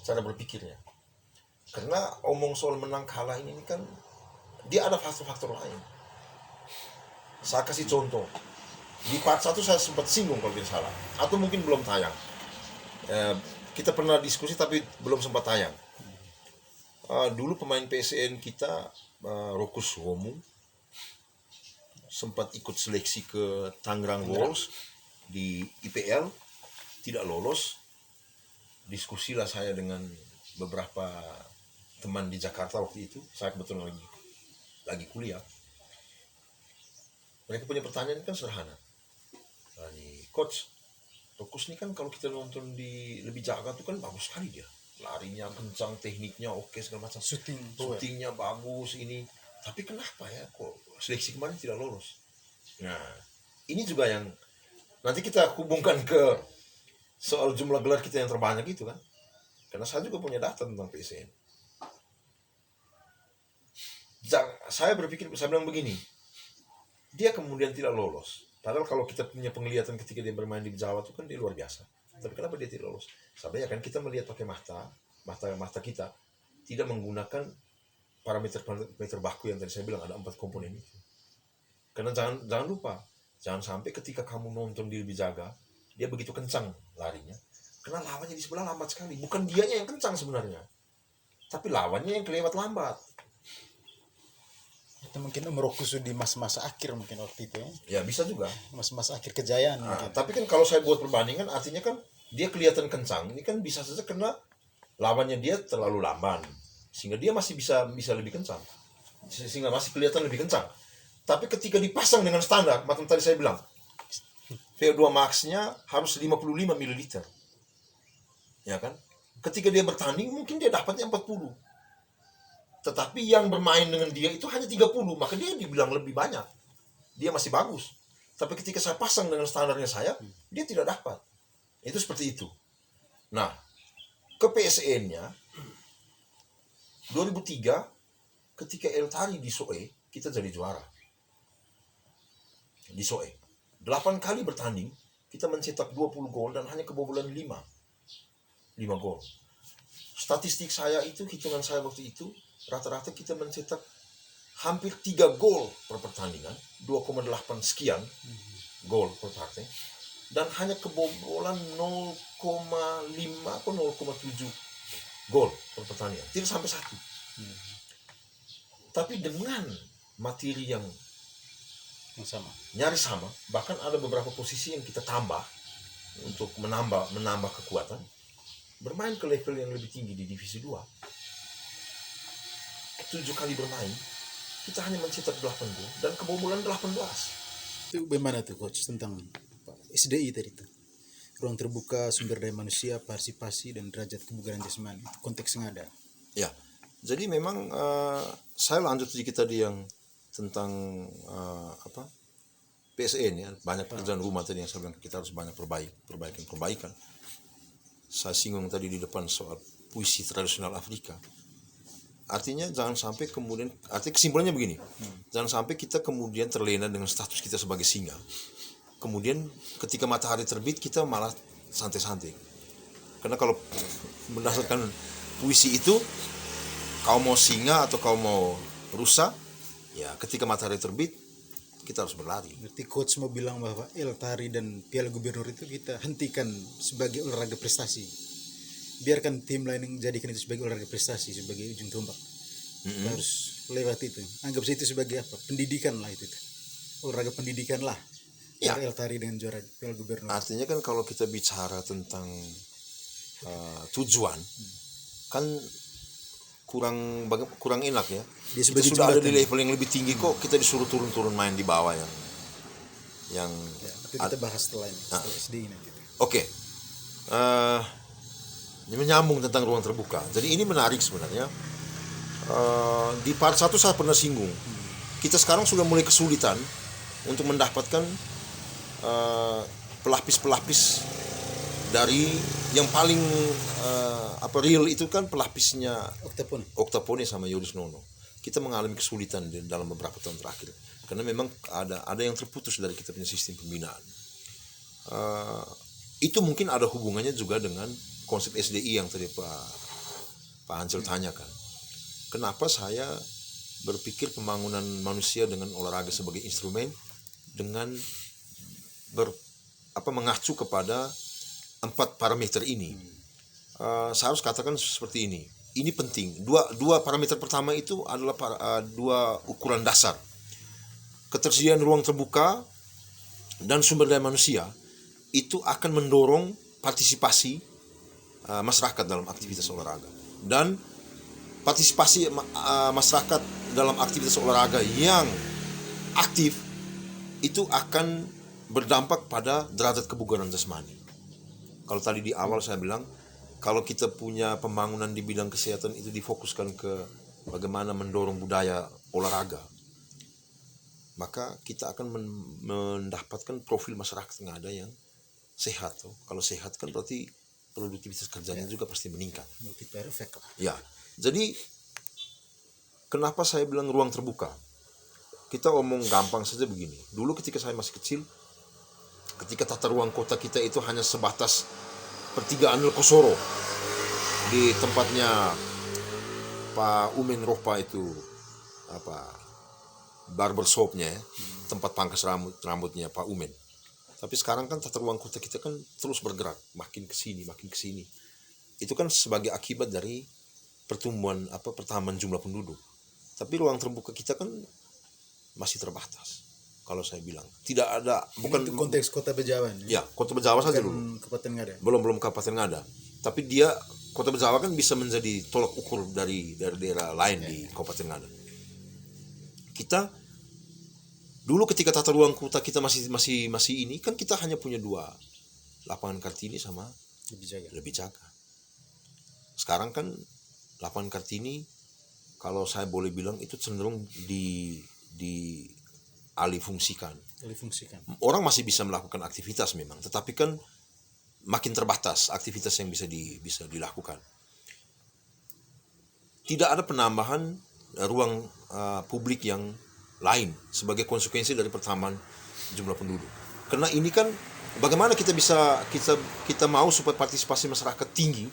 cara berpikirnya, karena omong soal menang kalah ini kan dia ada faktor-faktor lain. Saya kasih contoh. Di part 1 saya sempat singgung kalau tidak salah, atau mungkin belum tayang. Kita pernah diskusi tapi belum sempat tayang. Dulu pemain PSN kita, Rokus Romu, sempat ikut seleksi ke Tangerang Wolves di IPL, tidak lolos. Diskusilah saya dengan beberapa teman di Jakarta waktu itu. Saya kebetulan lagi kuliah. Mereka punya pertanyaan kan sederhana. Coach, Rokus ini kan kalau kita nonton di Lebih Jaga tuh kan bagus sekali dia. Larinya kencang, tekniknya oke, segala macam. Syutingnya bagus ini. Tapi kenapa ya kok seleksi kemarin tidak lolos? Nah, ini juga yang nanti kita hubungkan ke soal jumlah gelar kita yang terbanyak itu kan. Karena saya juga punya data tentang PSN. Saya berpikir, saya bilang begini, dia kemudian tidak lolos. Padahal kalau kita punya penglihatan ketika dia bermain di Jawa itu kan dia luar biasa. Tapi kenapa dia tidak lolos? Sebenarnya kan kita melihat pakai mata kita, tidak menggunakan parameter baku yang tadi saya bilang ada 4 komponen itu. Karena jangan lupa, jangan sampai ketika kamu nonton di Lebih Jaga, dia begitu kencang larinya, karena lawannya di sebelah lambat sekali. Bukan dianya yang kencang sebenarnya, tapi lawannya yang kelewat lambat. Itu mungkin Rokus di masa-masa akhir mungkin waktu itu ya. Ya bisa juga. Masa-masa akhir kejayaan mungkin. Tapi kan kalau saya buat perbandingan, artinya kan dia kelihatan kencang. Ini kan bisa saja karena lawannya dia terlalu lamban, sehingga dia masih bisa lebih kencang, sehingga masih kelihatan lebih kencang. Tapi ketika dipasang dengan standar, macam tadi saya bilang, VO2 max-nya harus 55 ml. Ya kan? Ketika dia bertanding, mungkin dia dapatnya 40. Tetapi yang bermain dengan dia itu hanya 30, maka dia dibilang lebih banyak. Dia masih bagus. Tapi ketika saya pasang dengan standarnya saya, dia tidak dapat. Itu seperti itu. Nah, ke PSN-nya 2003 ketika El Tari di Soe, kita jadi juara. Di Soe. 8 kali bertanding, kita mencetak 20 gol dan hanya kebobolan 5 gol. Statistik saya itu, hitungan saya waktu itu, rata-rata kita mencetak hampir 3 gol per pertandingan, 2,8 sekian gol per partai, dan hanya kebobolan 0,5 atau 0,7 gol per pertandingan, tidak sampai 1. Tapi dengan materi yang sama, nyaris sama, bahkan ada beberapa posisi yang kita tambah untuk menambah kekuatan, bermain ke level yang lebih tinggi di divisi 2. 7 kali bermain, kita hanya mencetak 8 gol dan kebobolan 18. Itu bagaimana tuh coach tentang SDI tadi itu? Ruang terbuka, sumber daya manusia, partisipasi dan derajat kebugaran jasmani. Konteks Ngada. Ya, jadi memang saya lanjut sedikit tadi yang tentang PSN ya, banyak pekerjaan rumah tadi yang saya bilang kita harus banyak perbaikan. Saya singgung tadi di depan soal puisi tradisional Afrika. artinya jangan sampai kemudian, artinya kesimpulannya begini, jangan sampai kita kemudian terlena dengan status kita sebagai singa. Kemudian ketika matahari terbit kita malah santai-santai. Karena kalau berdasarkan puisi itu, kau mau singa atau kau mau rusa, ya ketika matahari terbit kita harus berlari. Berarti coach mau bilang bahwa Eltari dan Piala Gubernur itu kita hentikan sebagai olahraga prestasi. Biarkan tim lain yang jadikan itu sebagai olahraga prestasi, sebagai ujung tombak. Kita harus lewat itu. Anggap saja itu sebagai apa? Pendidikan lah itu. Olahraga pendidikan lah. Ya. Eltari dengan juara Piala Gubernur. Artinya kan kalau kita bicara tentang tujuan, kan kurang enak ya. Dia Kita sebagai sudah ada di jembatan. level yang lebih tinggi kok kita disuruh turun-turun main di bawah yang Ya, itu kita bahas setelah ini, setelah SD nanti. Oke. Ini menyambung tentang ruang terbuka. Jadi ini menarik sebenarnya. Di part 1 saya pernah singgung. Kita sekarang sudah mulai kesulitan untuk mendapatkan pelapis-pelapis dari yang paling real itu kan pelapisnya Octapone sama Yudis Nono. Kita mengalami kesulitan dalam beberapa tahun terakhir karena memang ada yang terputus dari kita punya sistem pembinaan. Itu mungkin ada hubungannya juga dengan konsep SDI yang tadi Pak Hansel tanyakan. Kenapa saya berpikir pembangunan manusia dengan olahraga sebagai instrumen dengan mengacu kepada 4 parameter ini. Saya harus katakan seperti ini. Ini penting. Dua parameter pertama itu adalah dua ukuran dasar. Ketersediaan ruang terbuka dan sumber daya manusia itu akan mendorong partisipasi masyarakat dalam aktivitas olahraga. Dan partisipasi masyarakat dalam aktivitas olahraga yang aktif itu akan berdampak pada derajat kebugaran jasmani. Kalau tadi di awal saya bilang, kalau kita punya pembangunan di bidang kesehatan itu difokuskan ke bagaimana mendorong budaya olahraga, maka kita akan mendapatkan profil masyarakat yang ada yang sehat. Kalau sehat kan berarti produktivitas kerjanya juga pasti meningkat. Multiplier effect lah. Ya, jadi kenapa saya bilang ruang terbuka? Kita omong gampang saja begini. Dulu ketika saya masih kecil, ketika tata ruang kota kita itu hanya sebatas pertigaan Kosoro di tempatnya Pak Umen Rohpa itu barbershopnya ya, tempat pangkas rambutnya Pak Umen. Tapi sekarang kan tata ruang kota kita kan terus bergerak makin ke sini. Itu kan sebagai akibat dari pertambahan jumlah penduduk. Tapi ruang terbuka kita kan masih terbatas. Kalau saya bilang tidak ada, bukan itu konteks Kota Bejawan. Ya, Kota Bejawa saja dulu. Kabupaten Ngada. Belum Kabupaten Ngada. Tapi dia Kota Bejawa kan bisa menjadi tolak ukur dari daerah lain di Kabupaten Ngada. Kita dulu ketika tata ruang kota kita masih ini kan kita hanya punya 2 lapangan Kartini sama Lebih Jaga. Sekarang kan lapangan Kartini kalau saya boleh bilang itu cenderung alih fungsikan. Orang masih bisa melakukan aktivitas memang, tetapi kan makin terbatas aktivitas yang bisa dilakukan. Tidak ada penambahan ruang publik yang lain sebagai konsekuensi dari pertambahan jumlah penduduk. Karena ini kan bagaimana kita mau supaya partisipasi masyarakat tinggi,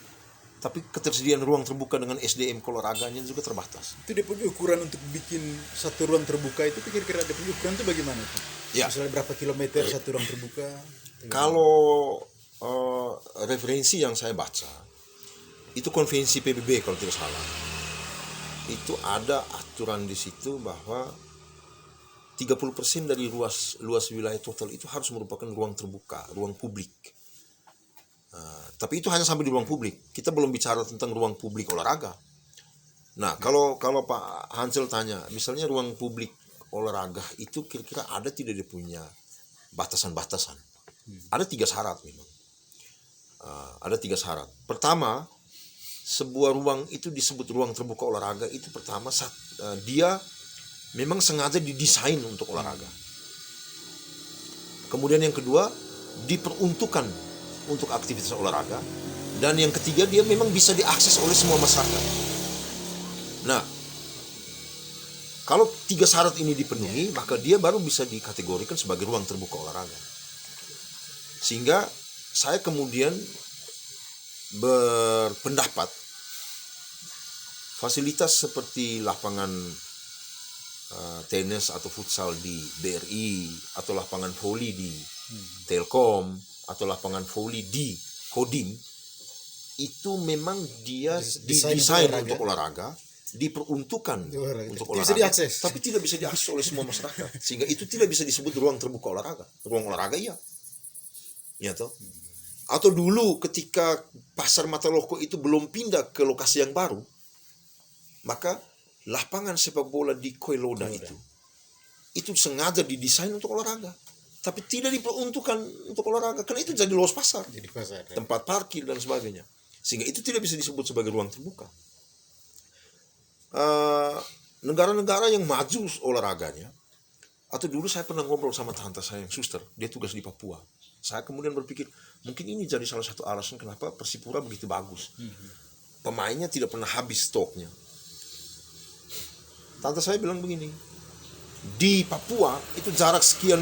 tapi ketersediaan ruang terbuka dengan SDM olahraganya juga terbatas. Itu dia punya ukuran untuk bikin satu ruang terbuka itu kira-kira ada punya ukuran itu bagaimana itu? Ya. Misalnya berapa kilometer satu ruang terbuka? Kalau referensi yang saya baca itu konvensi PBB kalau tidak salah. Itu ada aturan di situ bahwa 30% dari luas wilayah total itu harus merupakan ruang terbuka, ruang publik. Tapi itu hanya sampai di ruang publik. Kita belum bicara tentang ruang publik olahraga. Nah, kalau Pak Hansel tanya, misalnya ruang publik olahraga itu kira-kira ada tidak dia punya batasan-batasan? Ada 3 syarat memang. Ada 3 syarat. Pertama, sebuah ruang itu disebut ruang terbuka olahraga itu pertama dia memang sengaja didesain untuk olahraga. Kemudian yang kedua, diperuntukkan untuk aktivitas olahraga, dan yang ketiga dia memang bisa diakses oleh semua masyarakat. Nah, kalau 3 syarat ini dipenuhi, maka dia baru bisa dikategorikan sebagai ruang terbuka olahraga. Sehingga saya kemudian berpendapat fasilitas seperti lapangan tenis atau futsal di BRI, atau lapangan voli di Telkom, atau lapangan voli di Kodim, itu memang dia didesain untuk olahraga, diperuntukkan untuk olahraga, bisa diakses. tapi tidak bisa diakses oleh semua masyarakat, sehingga itu tidak bisa disebut ruang terbuka olahraga. Ruang olahraga iya, ya toh. Atau dulu ketika pasar Mataloko itu belum pindah ke lokasi yang baru, maka lapangan sepak bola di Koiloda itu sengaja didesain untuk olahraga, tapi tidak diperuntukkan untuk olahraga, karena itu jadi luas pasar, tempat parkir dan sebagainya, sehingga itu tidak bisa disebut sebagai ruang terbuka. Negara-negara yang maju olahraganya, atau dulu saya pernah ngobrol sama tante saya yang suster, dia tugas di Papua. Saya kemudian berpikir, mungkin ini jadi salah satu alasan kenapa Persipura begitu bagus. Pemainnya tidak pernah habis stoknya. Tante saya bilang begini, di Papua itu jarak sekian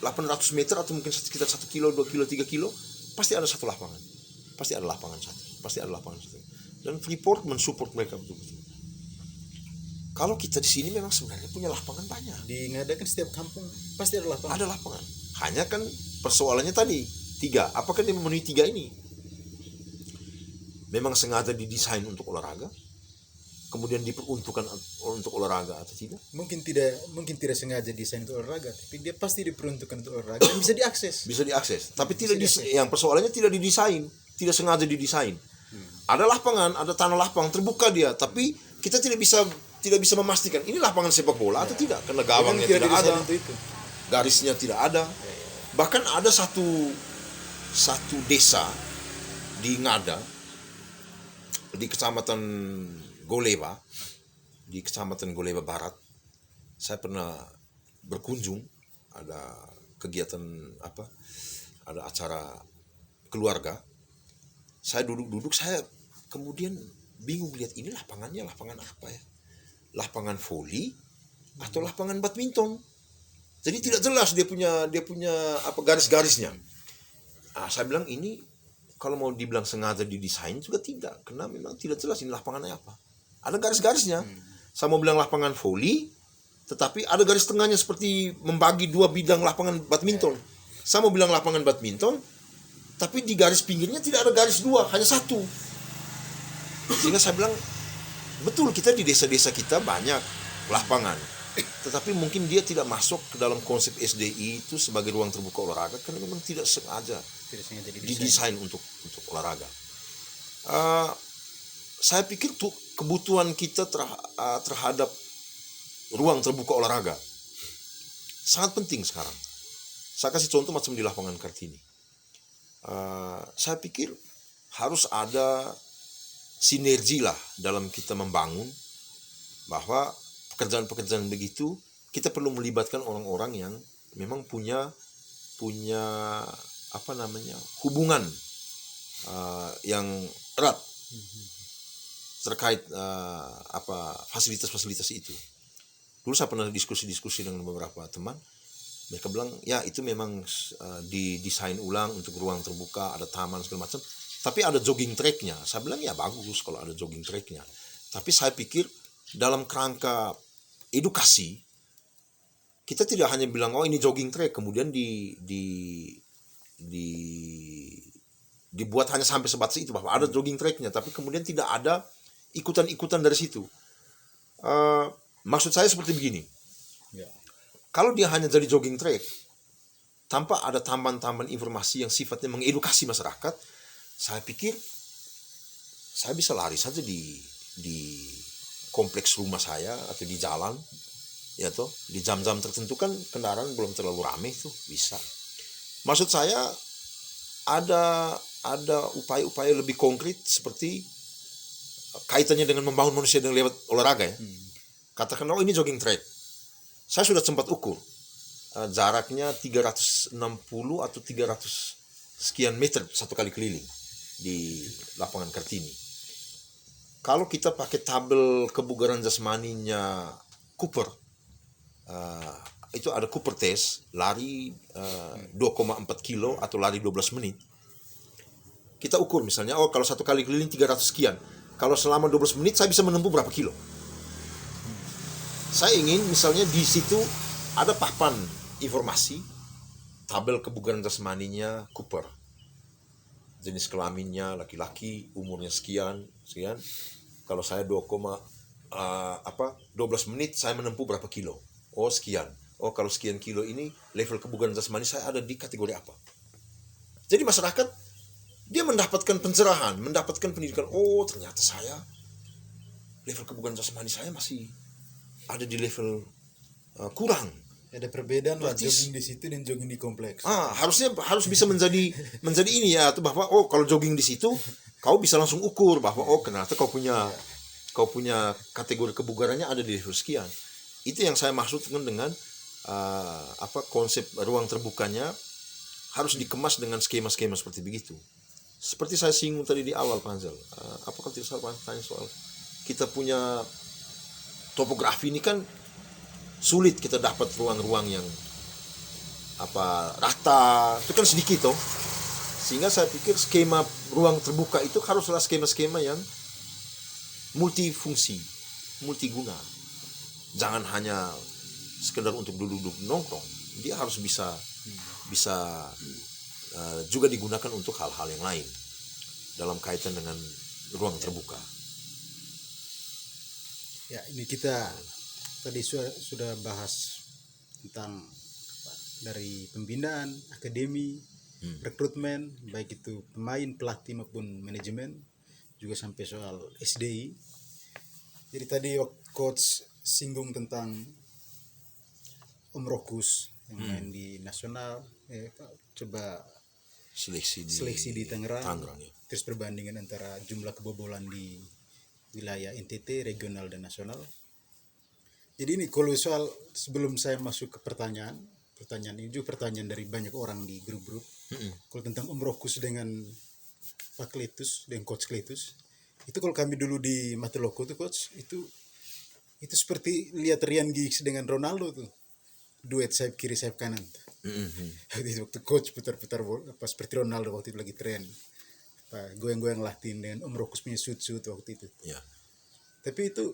800 meter atau mungkin sekitar 1 kilo, 2 kilo, 3 kilo, pasti ada satu lapangan. Pasti ada lapangan satu. Dan Freeport mensupport mereka betul-betul. Kalau kita di sini memang sebenarnya punya lapangan banyak. Diadakan setiap kampung pasti ada lapangan. Ada lapangan. Hanya kan persoalannya tadi 3. Apakah dia memenuhi 3 ini? Memang sengaja didesain untuk olahraga, kemudian diperuntukkan untuk olahraga atau tidak? Mungkin tidak sengaja desain untuk olahraga, tapi dia pasti diperuntukkan untuk olahraga dan bisa diakses. Bisa diakses, tapi tidak yang persoalannya tidak didesain, tidak sengaja didesain. Ada lapangan, ada tanah lapang terbuka dia, tapi kita tidak bisa memastikan ini lapangan sepak bola atau tidak, karena gawangnya tidak ada, garisnya tidak ada. Bahkan ada satu desa di Ngada, di kecamatan Goleba, Barat. Saya pernah berkunjung, ada kegiatan ada acara keluarga. Saya duduk, saya kemudian bingung lihat ini lapangannya lapangan apa ya? Lapangan voli atau lapangan badminton? Jadi tidak jelas dia punya garis-garisnya. Saya bilang ini kalau mau dibilang sengaja didesain juga tidak, karena memang tidak jelas ini lapangannya apa. Ada garis-garisnya. Saya mau bilang lapangan voli, tetapi ada garis tengahnya seperti membagi 2 bidang lapangan badminton. Saya mau bilang lapangan badminton, tapi di garis pinggirnya tidak ada garis 2, hanya 1. Sehingga saya bilang, betul kita di desa-desa kita banyak lapangan, tetapi mungkin dia tidak masuk ke dalam konsep SDI itu sebagai ruang terbuka olahraga, karena memang tidak sengaja didesain untuk olahraga. Saya pikir tuh kebutuhan kita terhadap ruang terbuka olahraga sangat penting sekarang. Saya kasih contoh macam di lapangan Kartini. Saya pikir harus ada sinergi lah dalam kita membangun, bahwa pekerjaan-pekerjaan begitu kita perlu melibatkan orang-orang yang memang punya hubungan yang erat terkait fasilitas-fasilitas itu. Dulu saya pernah diskusi dengan beberapa teman. Mereka bilang, ya itu memang didesain ulang untuk ruang terbuka, ada taman segala macam. Tapi ada jogging tracknya. Saya bilang, ya bagus kalau ada jogging tracknya. Tapi saya pikir dalam kerangka edukasi, kita tidak hanya bilang, oh ini jogging track, kemudian dibuat hanya sampai sebatas itu, bahwa ada jogging tracknya, tapi kemudian tidak ada ikutan-ikutan dari situ. Maksud saya seperti begini. Kalau dia hanya jadi jogging track, tanpa ada tambahan-tambahan informasi yang sifatnya mengedukasi masyarakat, saya pikir saya bisa lari saja di kompleks rumah saya atau di jalan, ya toh, di jam-jam tertentu kan kendaraan belum terlalu ramai tuh, bisa. Maksud saya ada upaya-upaya lebih konkret seperti kaitannya dengan membangun manusia dengan lewat olahraga ya. Katakan, oh ini jogging track. Saya sudah sempat ukur jaraknya 360 atau 300 sekian meter satu kali keliling di lapangan Kartini. kalau kita pakai tabel kebugaran jasmaninya Cooper, itu ada Cooper test, lari 2,4 kilo atau lari 12 menit. Kita ukur misalnya, oh kalau 1 kali keliling 300 sekian. Kalau selama 12 menit saya bisa menempuh berapa kilo. Saya ingin misalnya di situ ada papan informasi, tabel kebugaran jasmaninya Cooper. Jenis kelaminnya laki-laki, umurnya sekian. Kalau saya 12 menit saya menempuh berapa kilo? Oh sekian. Oh kalau sekian kilo ini level kebugaran jasmani saya ada di kategori apa? Jadi masyarakat dia mendapatkan pencerahan, mendapatkan pendidikan. Oh ternyata saya level kebugaran jasmani saya masih ada di level kurang. Ada perbedaan lah Praktis. jogging di situ dan jogging di kompleks. Harus bisa menjadi ini ya, atau bahwa oh kalau jogging di situ kau bisa langsung ukur bahwa oh ternyata kau punya kategori kebugarannya ada di level sekian. Itu yang saya maksudkan dengan konsep ruang terbukanya harus dikemas dengan skema-skema seperti begitu. Seperti saya singgung tadi di awal, Pak Hanzel. Apakah tidak salah tanya soal kita punya topografi ini kan sulit kita dapat ruang-ruang yang rata, itu kan sedikit toh. Sehingga saya pikir skema ruang terbuka itu haruslah skema-skema yang multifungsi, multiguna. Jangan hanya sekedar untuk duduk-duduk nongkrong. Dia harus bisa juga digunakan untuk hal-hal yang lain dalam kaitan dengan ruang terbuka. Ya, ini kita tadi sudah bahas tentang dari pembinaan, akademi, rekrutmen, baik itu pemain, pelatih maupun manajemen, juga sampai soal SDI. Jadi tadi coach singgung tentang Om Rokus yang main di nasional, coba seleksi di Tangerang, ya. terus perbandingan antara jumlah kebobolan di wilayah NTT, regional dan nasional. Jadi ini kalau soal sebelum saya masuk ke pertanyaan ini juga pertanyaan dari banyak orang di grup-grup. Kalau tentang Om Rokus dengan Pak Kletus dengan Coach Kletus, itu kalau kami dulu di Mateloko tuh Coach, itu seperti lihat Ryan Giggs dengan Ronaldo tuh, duet sayap kiri sayap kanan. Waktu Coach putar-putar bola, seperti Ronaldo waktu itu lagi tren, goyang-goyang Latin dengan Om Rokus punya shoot waktu itu. Ya. Tapi itu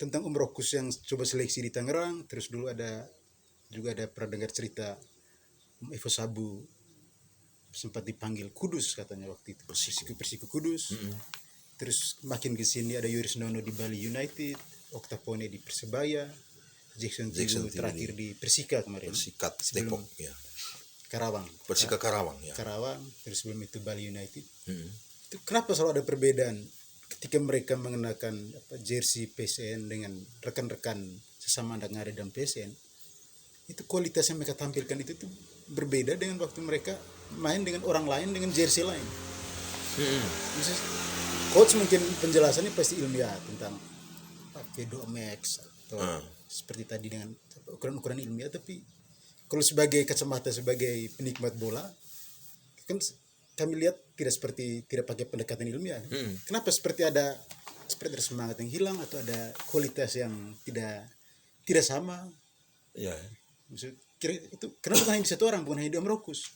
tentang Om Rokus yang coba seleksi di Tangerang, terus dulu ada pernah dengar cerita Om Evo Sabu sempat dipanggil Kudus katanya waktu itu, Persiku Kudus. Terus makin ke sini ada Yoris Nono di Bali United, Oktapone di Persebaya, Jackson Tigu terakhir di Persika kemarin. Persikat Depok ya. Karawang. Persika Karawang ya. Karawang, terus sebelum itu Bali United. Itu kenapa selalu ada perbedaan ketika mereka mengenakan jersey PSN dengan rekan-rekan sesama anak yang ada dalam PSN? Itu kualitas yang mereka tampilkan itu tuh berbeda dengan waktu mereka main dengan orang lain dengan jersey lain. Misalnya, coach mungkin penjelasannya pasti ilmiah tentang P2Max atau seperti tadi dengan ukuran-ukuran ilmiah, tapi kalau sebagai kacamata sebagai penikmat bola kan kami lihat tidak pakai pendekatan ilmiah. Kenapa seperti ada semangat yang hilang atau ada kualitas yang tidak sama? Ya. Maksud kira itu kenapa hanya di satu orang, bukan hanya di Om Rokus?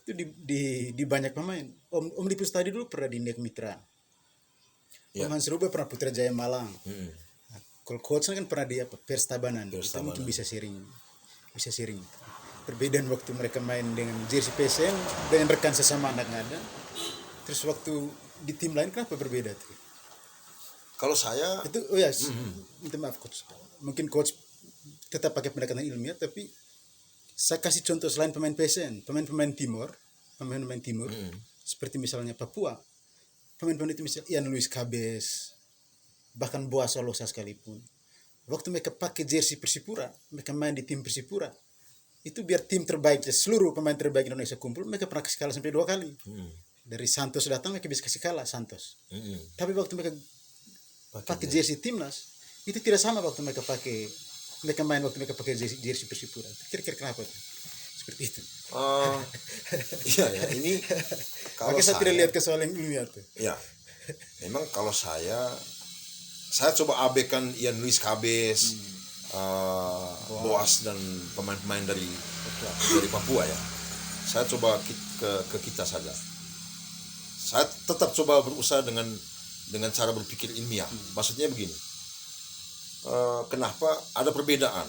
Itu di banyak pemain. Om Lipus tadi dulu pernah di Nek Mitra. Om Hans Ruba pernah Putra Jaya Malang. Kalau coach kan pernah di Pers Tabanan. Itu mungkin bisa sharing. Perbedaan waktu mereka main dengan jersey PSN dengan rekan sesama anak ada. Terus waktu di tim lain kenapa berbeda tuh? Kalau saya Itu minta maaf coach. Mungkin coach tetap pakai pendekatan ilmiah, tapi saya kasih contoh selain pemain PSN, pemain Timur, seperti misalnya Papua, pemain itu misalnya Ian Luis Cabes, bahkan Boas Solosa sekalipun. Waktu mereka pakai jersey Persipura, mereka main di tim Persipura, itu biar tim terbaik, seluruh pemain terbaik Indonesia kumpul, mereka pernah kasih kalah sampai 2 kali. Dari Santos datang mereka bisa kasih kalah Santos. Tapi waktu mereka pakai jersey timnas, itu tidak sama waktu mereka main waktu mereka pakai jersey Persipura. Kira-kira kenapa tuh? Seperti itu. Iya ya, ini kalau saya tidak lihat ke soal yang ilmiah tuh. Ya, Memang kalau saya coba abaikan Ian Luis Cabes, Boas dan pemain-pemain dari Papua ya. Saya coba ke kita saja. Saya tetap coba berusaha dengan cara berpikir ilmiah. Maksudnya begini, kenapa ada perbedaan?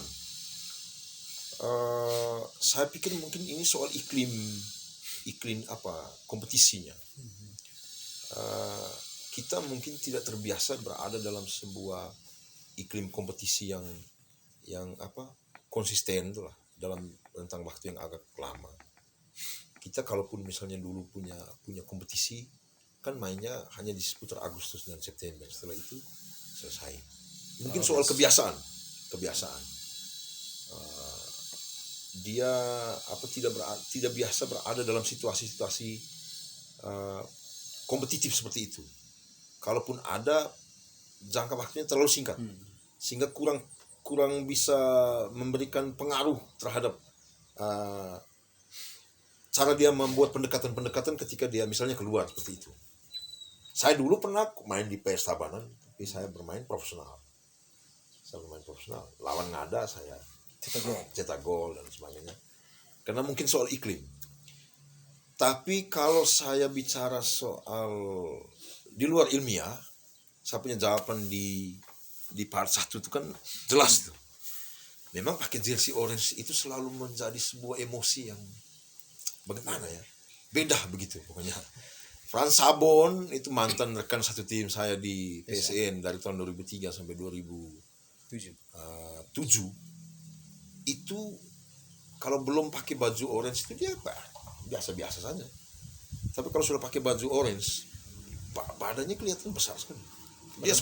Saya pikir mungkin ini soal iklim kompetisinya. Kita mungkin tidak terbiasa berada dalam sebuah iklim kompetisi yang konsisten itulah dalam rentang waktu yang agak lama. Kita kalaupun misalnya dulu punya kompetisi kan mainnya hanya di seputar Agustus dan September, setelah itu selesai. Mungkin soal kebiasaan. Dia tidak biasa berada dalam situasi-situasi kompetitif seperti itu. Kalaupun ada, jangka waktunya terlalu singkat, sehingga kurang bisa memberikan pengaruh terhadap cara dia membuat pendekatan ketika dia misalnya keluar seperti itu. Saya dulu pernah main di PS Tabanan, tapi saya bermain profesional. Lawan Ngada saya cetak gol dan sebagainya. Karena mungkin soal iklim. Tapi kalau saya bicara soal di luar ilmiah, saya punya jawaban di part 1 itu kan jelas tuh. Memang pakai jersey orange itu selalu menjadi sebuah emosi yang bagaimana ya? Beda begitu pokoknya. Frans Sabon itu mantan rekan satu tim saya di PSN dari tahun 2003 sampai 2007. Itu kalau belum pakai baju orange itu dia biasa-biasa saja. Tapi kalau sudah pakai baju orange, badannya kelihatan besar sekali. Dia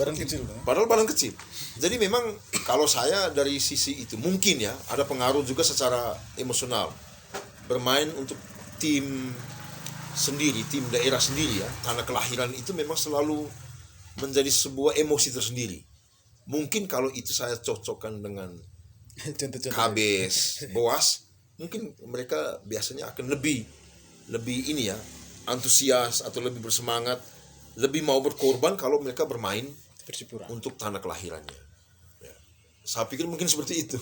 padahal badan kecil. Jadi memang kalau saya dari sisi itu mungkin ya ada pengaruh juga secara emosional. Bermain untuk tim sendiri, tim daerah sendiri ya, tanah kelahiran itu memang selalu menjadi sebuah emosi tersendiri. Mungkin kalau itu saya cocokkan dengan Cabes, Boas, mungkin mereka biasanya akan lebih ini ya, antusias atau lebih bersemangat, lebih mau berkorban kalau mereka bermain untuk tanah kelahirannya. Ya. Saya pikir mungkin seperti itu.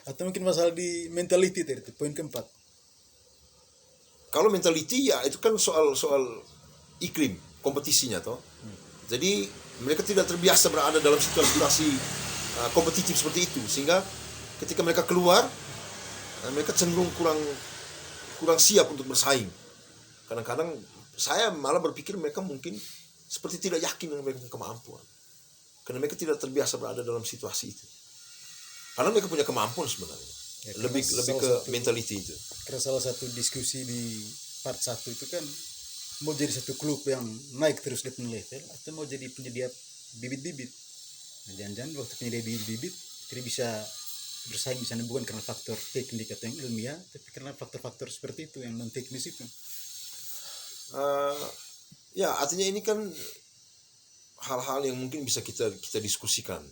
Atau mungkin masalah di mentality tadi, poin keempat. Kalau mentality ya itu kan soal iklim kompetisinya toh. Jadi mereka tidak terbiasa berada dalam situasi kompetitif seperti itu, sehingga ketika mereka keluar mereka cenderung kurang siap untuk bersaing. Kadang-kadang saya malah berpikir mereka mungkin seperti tidak yakin dengan mereka kemampuan, karena mereka tidak terbiasa berada dalam situasi itu. Karena mereka punya kemampuan sebenarnya. Ya, lebih ke mentality itu. Karena salah satu diskusi di part 1 itu kan mau jadi satu klub yang naik terus di level atau mau jadi penyedia bibit-bibit. Nah, jangan-jangan waktu penyedia bibit-bibit tidak bisa bersaing di sana bukan karena faktor teknik atau yang ilmiah, tapi karena faktor-faktor seperti itu yang non teknis itu. Ya artinya ini kan hal-hal yang mungkin bisa kita diskusikan.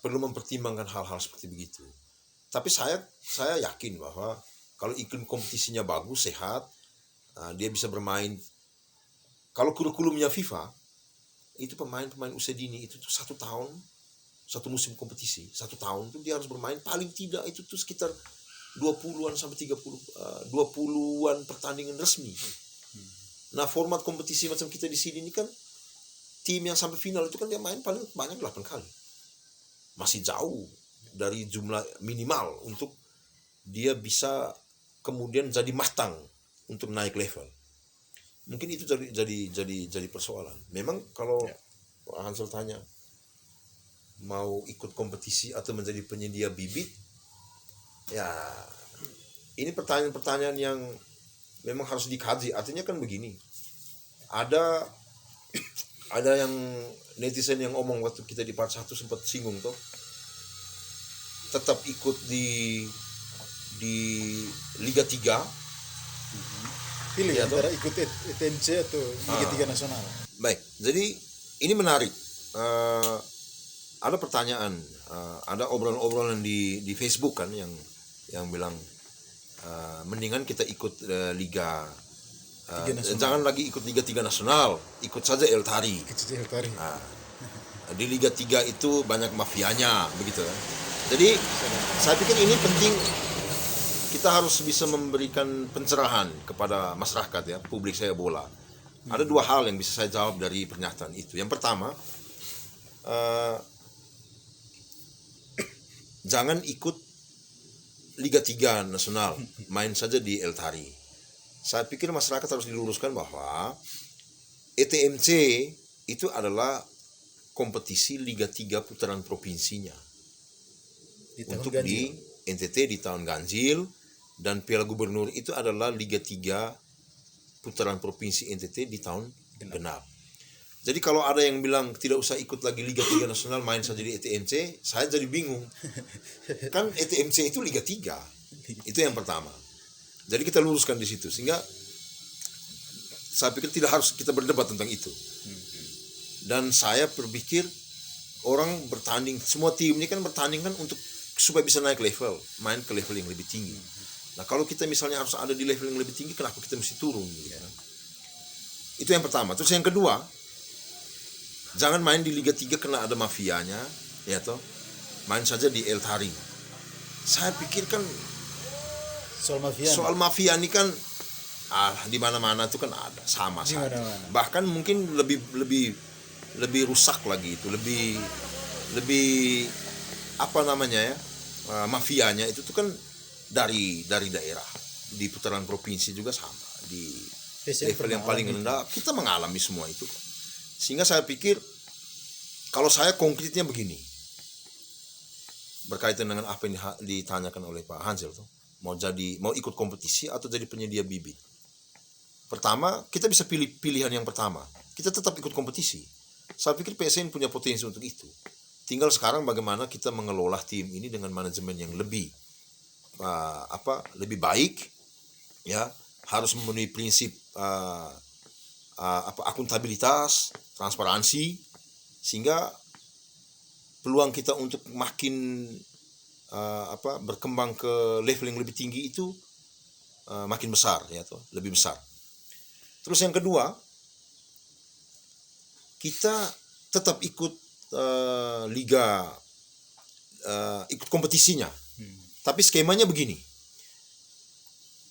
Perlu mempertimbangkan hal-hal seperti begitu. Tapi saya yakin bahwa kalau iklim kompetisinya bagus, sehat, dia bisa bermain. Kalau kurikulumnya FIFA, itu pemain Hmm. usia dini itu tuh 1 tahun, 1 musim kompetisi, 1 tahun itu dia harus bermain paling tidak itu tuh sekitar 20-an sampai 20-an pertandingan resmi. Nah, format kompetisi macam kita di sini ini kan tim yang sampai final itu kan dia main paling banyak 8 kali. Masih jauh dari jumlah minimal untuk dia bisa kemudian jadi matang untuk naik level. Mungkin itu jadi persoalan. Memang kalau Pak Hansel tanya mau ikut kompetisi atau menjadi penyedia bibit, ya ini pertanyaan-pertanyaan yang memang harus dikaji. Artinya kan begini, ada yang netizen yang ngomong waktu kita di part 1 sempat singgung tuh, tetap ikut di Liga 3. Pilih Ya, antara ikut ETMC atau Liga 3 nasional. Baik, jadi ini menarik. Ada pertanyaan, ada obrolan-obrolan di Facebook kan yang bilang mendingan kita ikut Liga Tiga nasional. Jangan lagi ikut Liga 3 nasional, ikut saja Eltari. Kecil tari. Nah, di Liga 3 itu banyak mafianya begitu ya. Jadi saya pikir ini penting, kita harus bisa memberikan pencerahan kepada masyarakat ya, publik sepak bola. Ada dua hal yang bisa saya jawab dari pernyataan itu. Yang pertama, jangan ikut Liga 3 nasional, main saja di Eltari. Saya pikir masyarakat harus diluruskan bahwa ETMC itu adalah kompetisi Liga 3 putaran provinsinya. Untuk di NTT di tahun ganjil, dan Piala Gubernur itu adalah Liga 3 putaran provinsi NTT di tahun genap. Jadi kalau ada yang bilang tidak usah ikut lagi Liga 3 nasional, main saja di ETMC, saya jadi bingung. Kan ETMC itu Liga 3. Itu yang pertama. Jadi kita luruskan di situ, sehingga saya pikir tidak harus kita berdebat tentang itu. Dan saya berpikir orang bertanding, semua tim ini kan bertanding kan untuk supaya bisa naik level, main ke level yang lebih tinggi. Nah kalau kita misalnya harus ada di level yang lebih tinggi, kenapa kita mesti turun? Gitu. Itu yang pertama. Terus yang kedua, jangan main di Liga 3 karena ada mafianya, ya toh. Main saja di Eltari. Saya pikir kan soal mafia ini kan di mana-mana itu kan ada, sama saja. Bahkan mungkin lebih rusak lagi itu, lebih apa namanya ya, mafianya itu tuh kan dari daerah, di putaran provinsi juga sama, di level yang paling rendah kita mengalami semua itu. Sehingga saya pikir kalau saya konkretnya begini, berkaitan dengan apa yang ditanyakan oleh Pak Hansel tuh, mau ikut kompetisi atau jadi penyedia bibit. Pertama, kita bisa pilih pilihan yang pertama. Kita tetap ikut kompetisi. Saya pikir PSN punya potensi untuk itu. Tinggal sekarang bagaimana kita mengelola tim ini dengan manajemen yang lebih baik, ya, harus memenuhi prinsip akuntabilitas, transparansi, sehingga peluang kita untuk makin berkembang ke level yang lebih tinggi itu makin besar, ya toh, lebih besar. Terus yang kedua, kita tetap ikut liga, ikut kompetisinya. Tapi skemanya begini.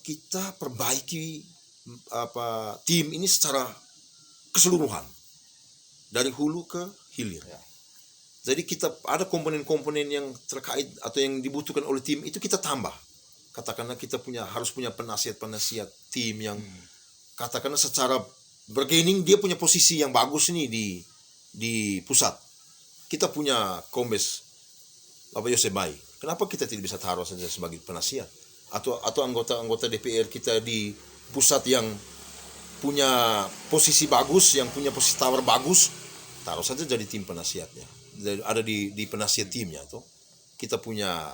Kita perbaiki tim ini secara keseluruhan, dari hulu ke hilir. Jadi kita ada komponen-komponen yang terkait atau yang dibutuhkan oleh tim itu kita tambah. Katakanlah kita harus punya penasihat tim yang katakanlah secara bergaining dia punya posisi yang bagus nih di pusat. Kita punya Kombes Bapak Yosef Bai. Kenapa kita tidak bisa taruh saja sebagai penasihat? Atau anggota-anggota DPR kita di pusat yang punya posisi bagus, yang punya posisi tawar bagus, taruh saja jadi tim penasihatnya. Ada di penasihat timnya tuh. Kita punya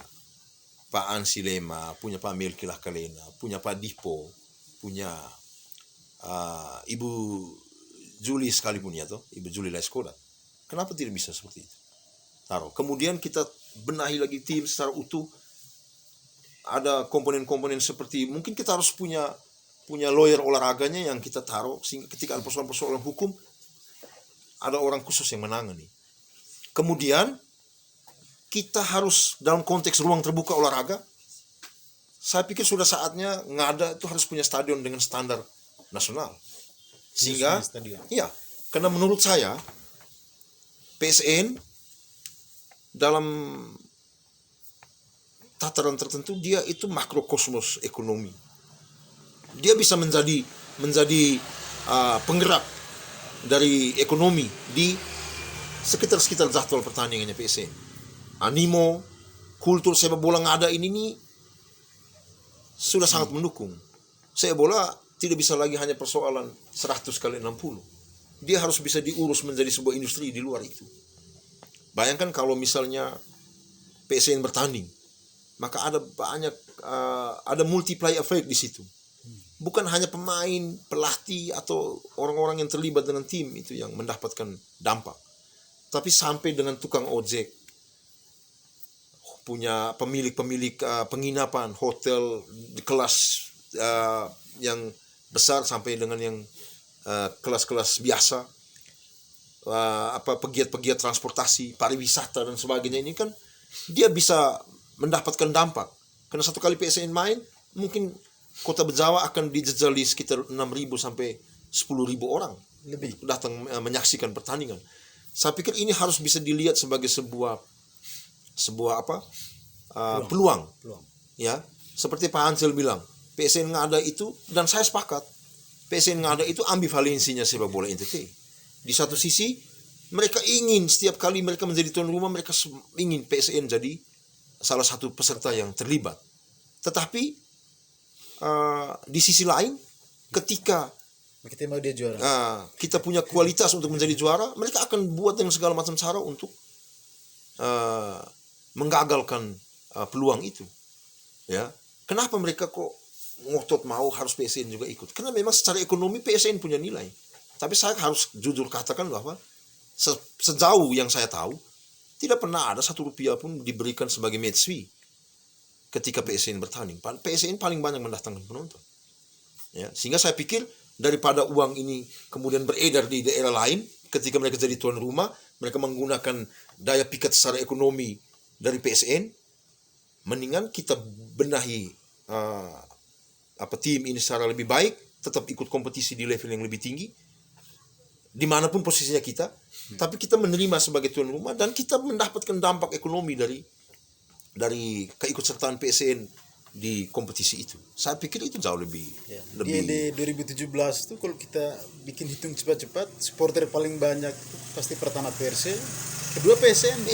Pak Ansi Lema, punya Pak Melkilah Kalena, punya Pak Dipo, punya Ibu Juli sekalipun ya toh, Ibu Juli Laiskodat. Kenapa tidak bisa seperti itu? Taruh. Kemudian kita benahi lagi tim secara utuh. Ada komponen-komponen seperti mungkin kita harus punya lawyer olahraganya yang kita taruh, sehingga ketika ada persoalan-persoalan hukum ada orang khusus yang menangani. Kemudian kita harus dalam konteks ruang terbuka olahraga, saya pikir sudah saatnya Ngada itu harus punya stadion dengan standar nasional. Sehingga iya, karena menurut saya PSN dalam tataran tertentu dia itu makrokosmos ekonomi. Dia bisa menjadi penggerak dari ekonomi di sekitar jadwal pertandingannya PSN. Animo, kultur sepak bola Ngada ini nih sudah sangat mendukung. Sepak bola tidak bisa lagi hanya persoalan 100x60. Dia harus bisa diurus menjadi sebuah industri di luar itu. Bayangkan kalau misalnya PSN bertanding, maka ada multiplier effect di situ. Bukan hanya pemain, pelatih atau orang-orang yang terlibat dengan tim itu yang mendapatkan dampak, tapi sampai dengan tukang ojek, punya pemilik penginapan, hotel di kelas yang besar sampai dengan yang kelas-kelas biasa, pegiat-pegiat transportasi, pariwisata dan sebagainya ini kan dia bisa mendapatkan dampak. Karena satu kali PSN main, mungkin Kota Bejawa akan dijejali sekitar 6.000 sampai 10.000 orang Lebih. datang menyaksikan pertandingan. Saya pikir ini harus bisa dilihat sebagai sebuah peluang. Ya, seperti Pak Hansel bilang, PSN Ngada itu, dan saya sepakat, PSN Ngada itu ambivalensinya sepak bola NTT. Di satu sisi mereka ingin setiap kali mereka menjadi tuan rumah, mereka ingin PSN jadi salah satu peserta yang terlibat. Tetapi di sisi lain, ketika Kita mau dia juara. kita punya kualitas untuk menjadi juara, mereka akan buat dengan segala macam cara untuk menggagalkan peluang itu. Ya, kenapa mereka kok ngotot mau harus PSN juga ikut? Karena memang secara ekonomi PSN punya nilai. Tapi saya harus jujur katakan bahwa sejauh yang saya tahu, tidak pernah ada 1 rupiah pun diberikan sebagai match fee ketika PSN bertanding. PSN paling banyak mendatangkan penonton. Ya, sehingga saya pikir daripada uang ini kemudian beredar di daerah lain, ketika mereka jadi tuan rumah, mereka menggunakan daya pikat secara ekonomi dari PSN, mendingan kita benahi tim ini secara lebih baik, tetap ikut kompetisi di level yang lebih tinggi, dimanapun posisinya kita, tapi kita menerima sebagai tuan rumah dan kita mendapatkan dampak ekonomi dari keikutsertaan PSN di kompetisi itu. Saya pikir itu jauh lebih. Di 2017 itu kalau kita bikin hitung cepat-cepat, supporter paling banyak itu pasti pertama Perse, kedua PSN.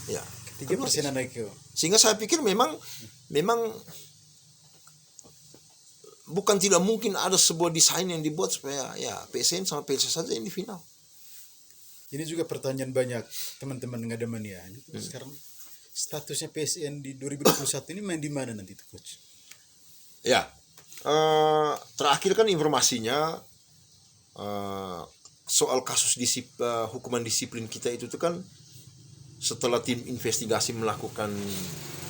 Ya. Ketiga Persena naik ke. Sehingga saya pikir memang bukan tidak mungkin ada sebuah desain yang dibuat supaya ya PSN sama PSS saja yang di final. Ini juga pertanyaan banyak teman-teman Ngadamania. Sekarang statusnya PSN di 2021 ini main di mana nanti itu, Coach? Ya, terakhir kan informasinya soal kasus hukuman disiplin kita itu kan setelah tim investigasi melakukan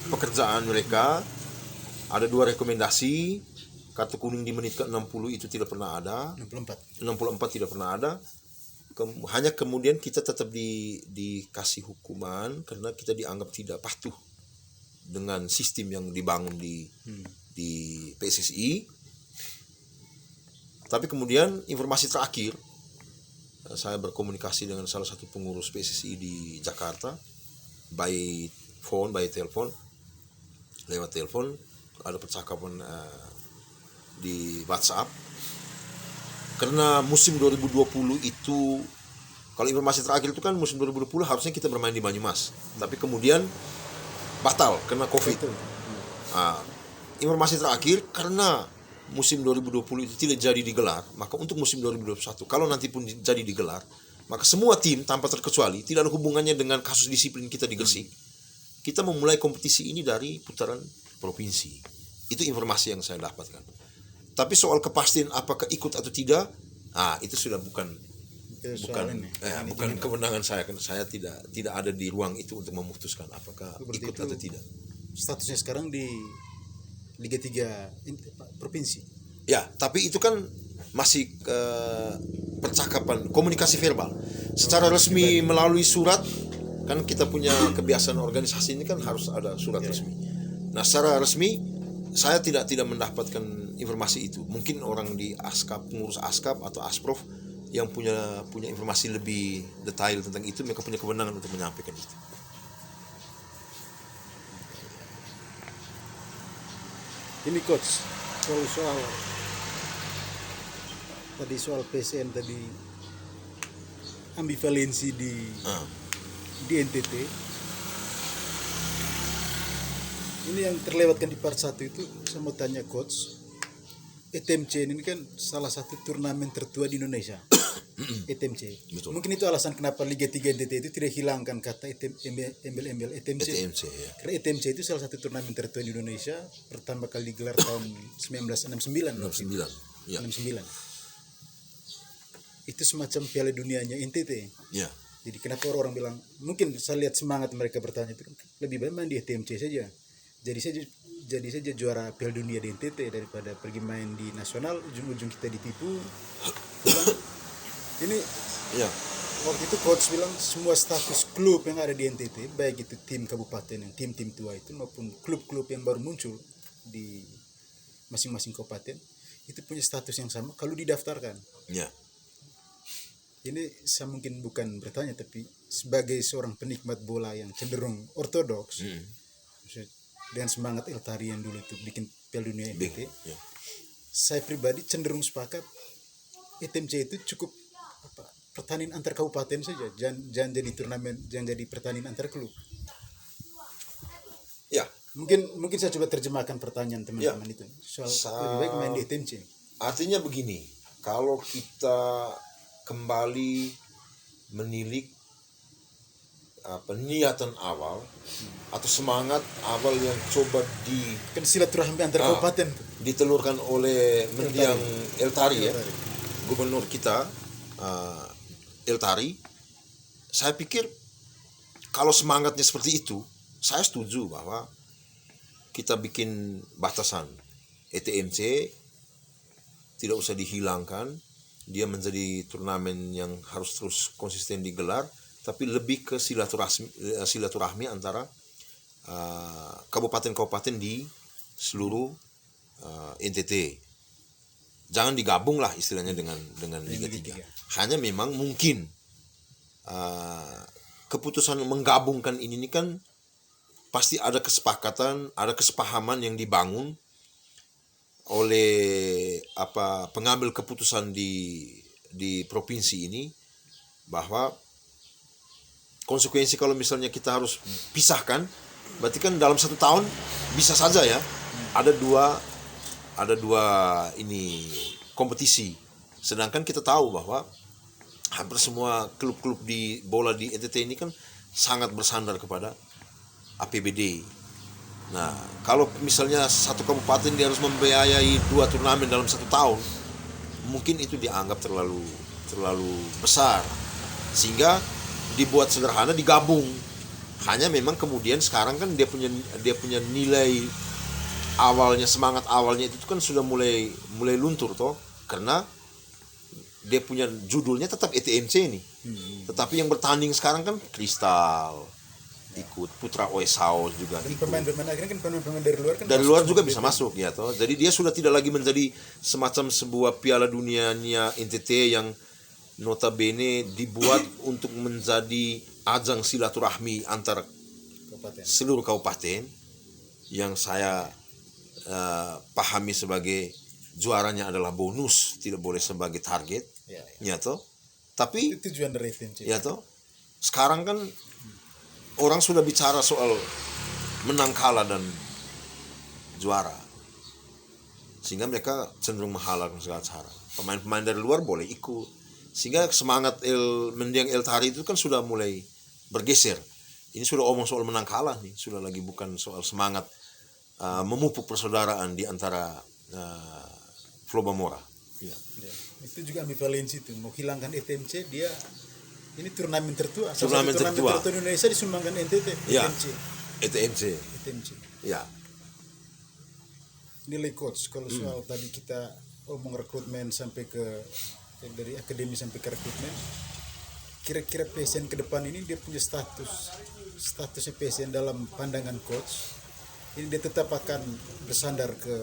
pekerjaan mereka, ada 2 rekomendasi. Kartu kuning di menit ke-60 itu tidak pernah ada. 64 tidak pernah ada. Hanya kemudian kita tetap dikasih hukuman karena kita dianggap tidak patuh dengan sistem yang dibangun di PSSI. Tapi kemudian informasi terakhir, saya berkomunikasi dengan salah satu pengurus PSSI di Jakarta lewat telepon, ada percakapan di WhatsApp. Karena musim 2020 itu, kalau informasi terakhir itu kan musim 2020 harusnya kita bermain di Banyumas, tapi kemudian batal karena COVID. Informasi terakhir, karena musim 2020 itu tidak jadi digelar, maka untuk musim 2021 kalau nanti pun jadi digelar, maka semua tim tanpa terkecuali, tidak ada hubungannya dengan kasus disiplin kita di Gresik, kita memulai kompetisi ini dari putaran provinsi. Itu informasi yang saya dapatkan. Tapi soal kepastian apakah ikut atau tidak, itu sudah bukan kewenangan saya, karena saya tidak ada di ruang itu untuk memutuskan apakah ikut atau tidak. Statusnya sekarang di Liga 3 provinsi. Ya, tapi itu kan masih percakapan, komunikasi verbal. Secara resmi melalui surat, kan kita punya kebiasaan organisasi ini kan harus ada surat resmi. Nah, secara resmi saya tidak mendapatkan informasi itu. Mungkin orang di ASKAP, pengurus ASKAP atau ASPROF yang punya informasi lebih detail tentang itu, mereka punya kewenangan untuk menyampaikan itu. Ini Coach, soal PSN tadi, ambivalensi di NTT. Ini yang terlewatkan di part 1 itu, saya mau tanya Coach, ETMC ini kan salah satu turnamen tertua di Indonesia. ETMC. Betul. Mungkin itu alasan kenapa Liga 3 NTT itu tidak hilangkan kata embel-embel ETMC. Ya. Karena ETMC itu salah satu turnamen tertua di Indonesia, pertama kali digelar tahun 1969. 69. Ya. 69. Itu semacam Piala Dunianya NTT. Ya. Jadi kenapa orang bilang, mungkin saya lihat semangat mereka bertanya itu, lebih baik main di ETMC saja. Jadi saya jadi saja juara Piala Dunia di NTT daripada pergi main di nasional, ujung-ujung kita ditipu. Ini Ya. waktu itu coach bilang semua status klub yang ada di NTT, baik itu tim kabupaten yang tim-tim tua itu maupun klub-klub yang baru muncul di masing-masing kabupaten itu punya status yang sama kalau didaftarkan. Ya. Ini saya mungkin bukan bertanya, tapi sebagai seorang penikmat bola yang cenderung ortodoks, maksudnya dengan semangat Eltari yang dulu itu bikin Piala Dunia NTT, Ya. saya pribadi cenderung sepakat ETMC itu cukup pertandingan antar kabupaten saja, jangan jadi turnamen, jangan jadi pertandingan antar klub. Ya. Mungkin saya coba terjemahkan pertanyaan teman-teman itu soal lebih baik main di ETMC. Artinya begini, kalau kita kembali menilik niatan awal atau semangat awal yang coba Kan silaturahmi antar kabupaten tuh. ditelurkan oleh mendiang Eltari ya, Eltari. gubernur kita Eltari, saya pikir kalau semangatnya seperti itu, saya setuju bahwa kita bikin batasan ETMC tidak usah dihilangkan, dia menjadi turnamen yang harus terus konsisten digelar, tapi lebih ke silaturahmi antara kabupaten-kabupaten di seluruh NTT. Jangan digabung lah istilahnya dengan Liga 3. Hanya memang mungkin keputusan menggabungkan ini kan pasti ada kesepakatan, ada kesepahaman yang dibangun oleh pengambil keputusan di provinsi ini, bahwa konsekuensi kalau misalnya kita harus pisahkan, berarti kan dalam 1 tahun bisa saja ya ada dua ini kompetisi. Sedangkan kita tahu bahwa hampir semua klub-klub di bola di NTT ini kan sangat bersandar kepada APBD. Nah, kalau misalnya satu kabupaten dia harus membiayai 2 turnamen dalam 1 tahun, mungkin itu dianggap terlalu besar, sehingga dibuat sederhana, digabung. Hanya memang kemudian sekarang kan dia punya nilai awalnya, semangat awalnya itu kan sudah mulai luntur toh, karena dia punya judulnya tetap ETMC nih. Tetapi yang bertanding sekarang kan Kristal, ikut Putra Oesao juga. Dan ikut. pemain-pemain akhirnya kan pemain-pemain dari luar kan Dari masuk luar juga semua bisa di- masuk ya toh. Jadi dia sudah tidak lagi menjadi semacam sebuah Piala Dunianya NTT yang notabene dibuat untuk menjadi ajang silaturahmi antar kabupaten. seluruh kabupaten, yang saya pahami sebagai juaranya adalah bonus, tidak boleh sebagai target, ya toh. Tapi Itu tujuan dari ETMC. ya toh, sekarang kan orang sudah bicara soal menang kalah dan juara, sehingga mereka cenderung menghalalkan segala cara. Pemain-pemain dari luar boleh ikut, sehingga semangat mendiang Eltari itu kan sudah mulai bergeser. Ini sudah omong soal menang kalah nih, sudah lagi bukan soal semangat memupuk persaudaraan di antara Flobamora. Ya. Ya. Itu juga ambivalensi itu, mau hilangkan ETMC, dia ini turnamen tertua. Turnamen tertua. di Indonesia disumbangkan NTT. Ya. ETMC. ETMC. Ya. Nilai coach kalau soal tadi kita omong rekrutmen sampai ke dari akademi sampai ke rekrutmen, kira-kira PSN ke depan ini dia punya statusnya PSN dalam pandangan coach ini dia tetap akan bersandar ke,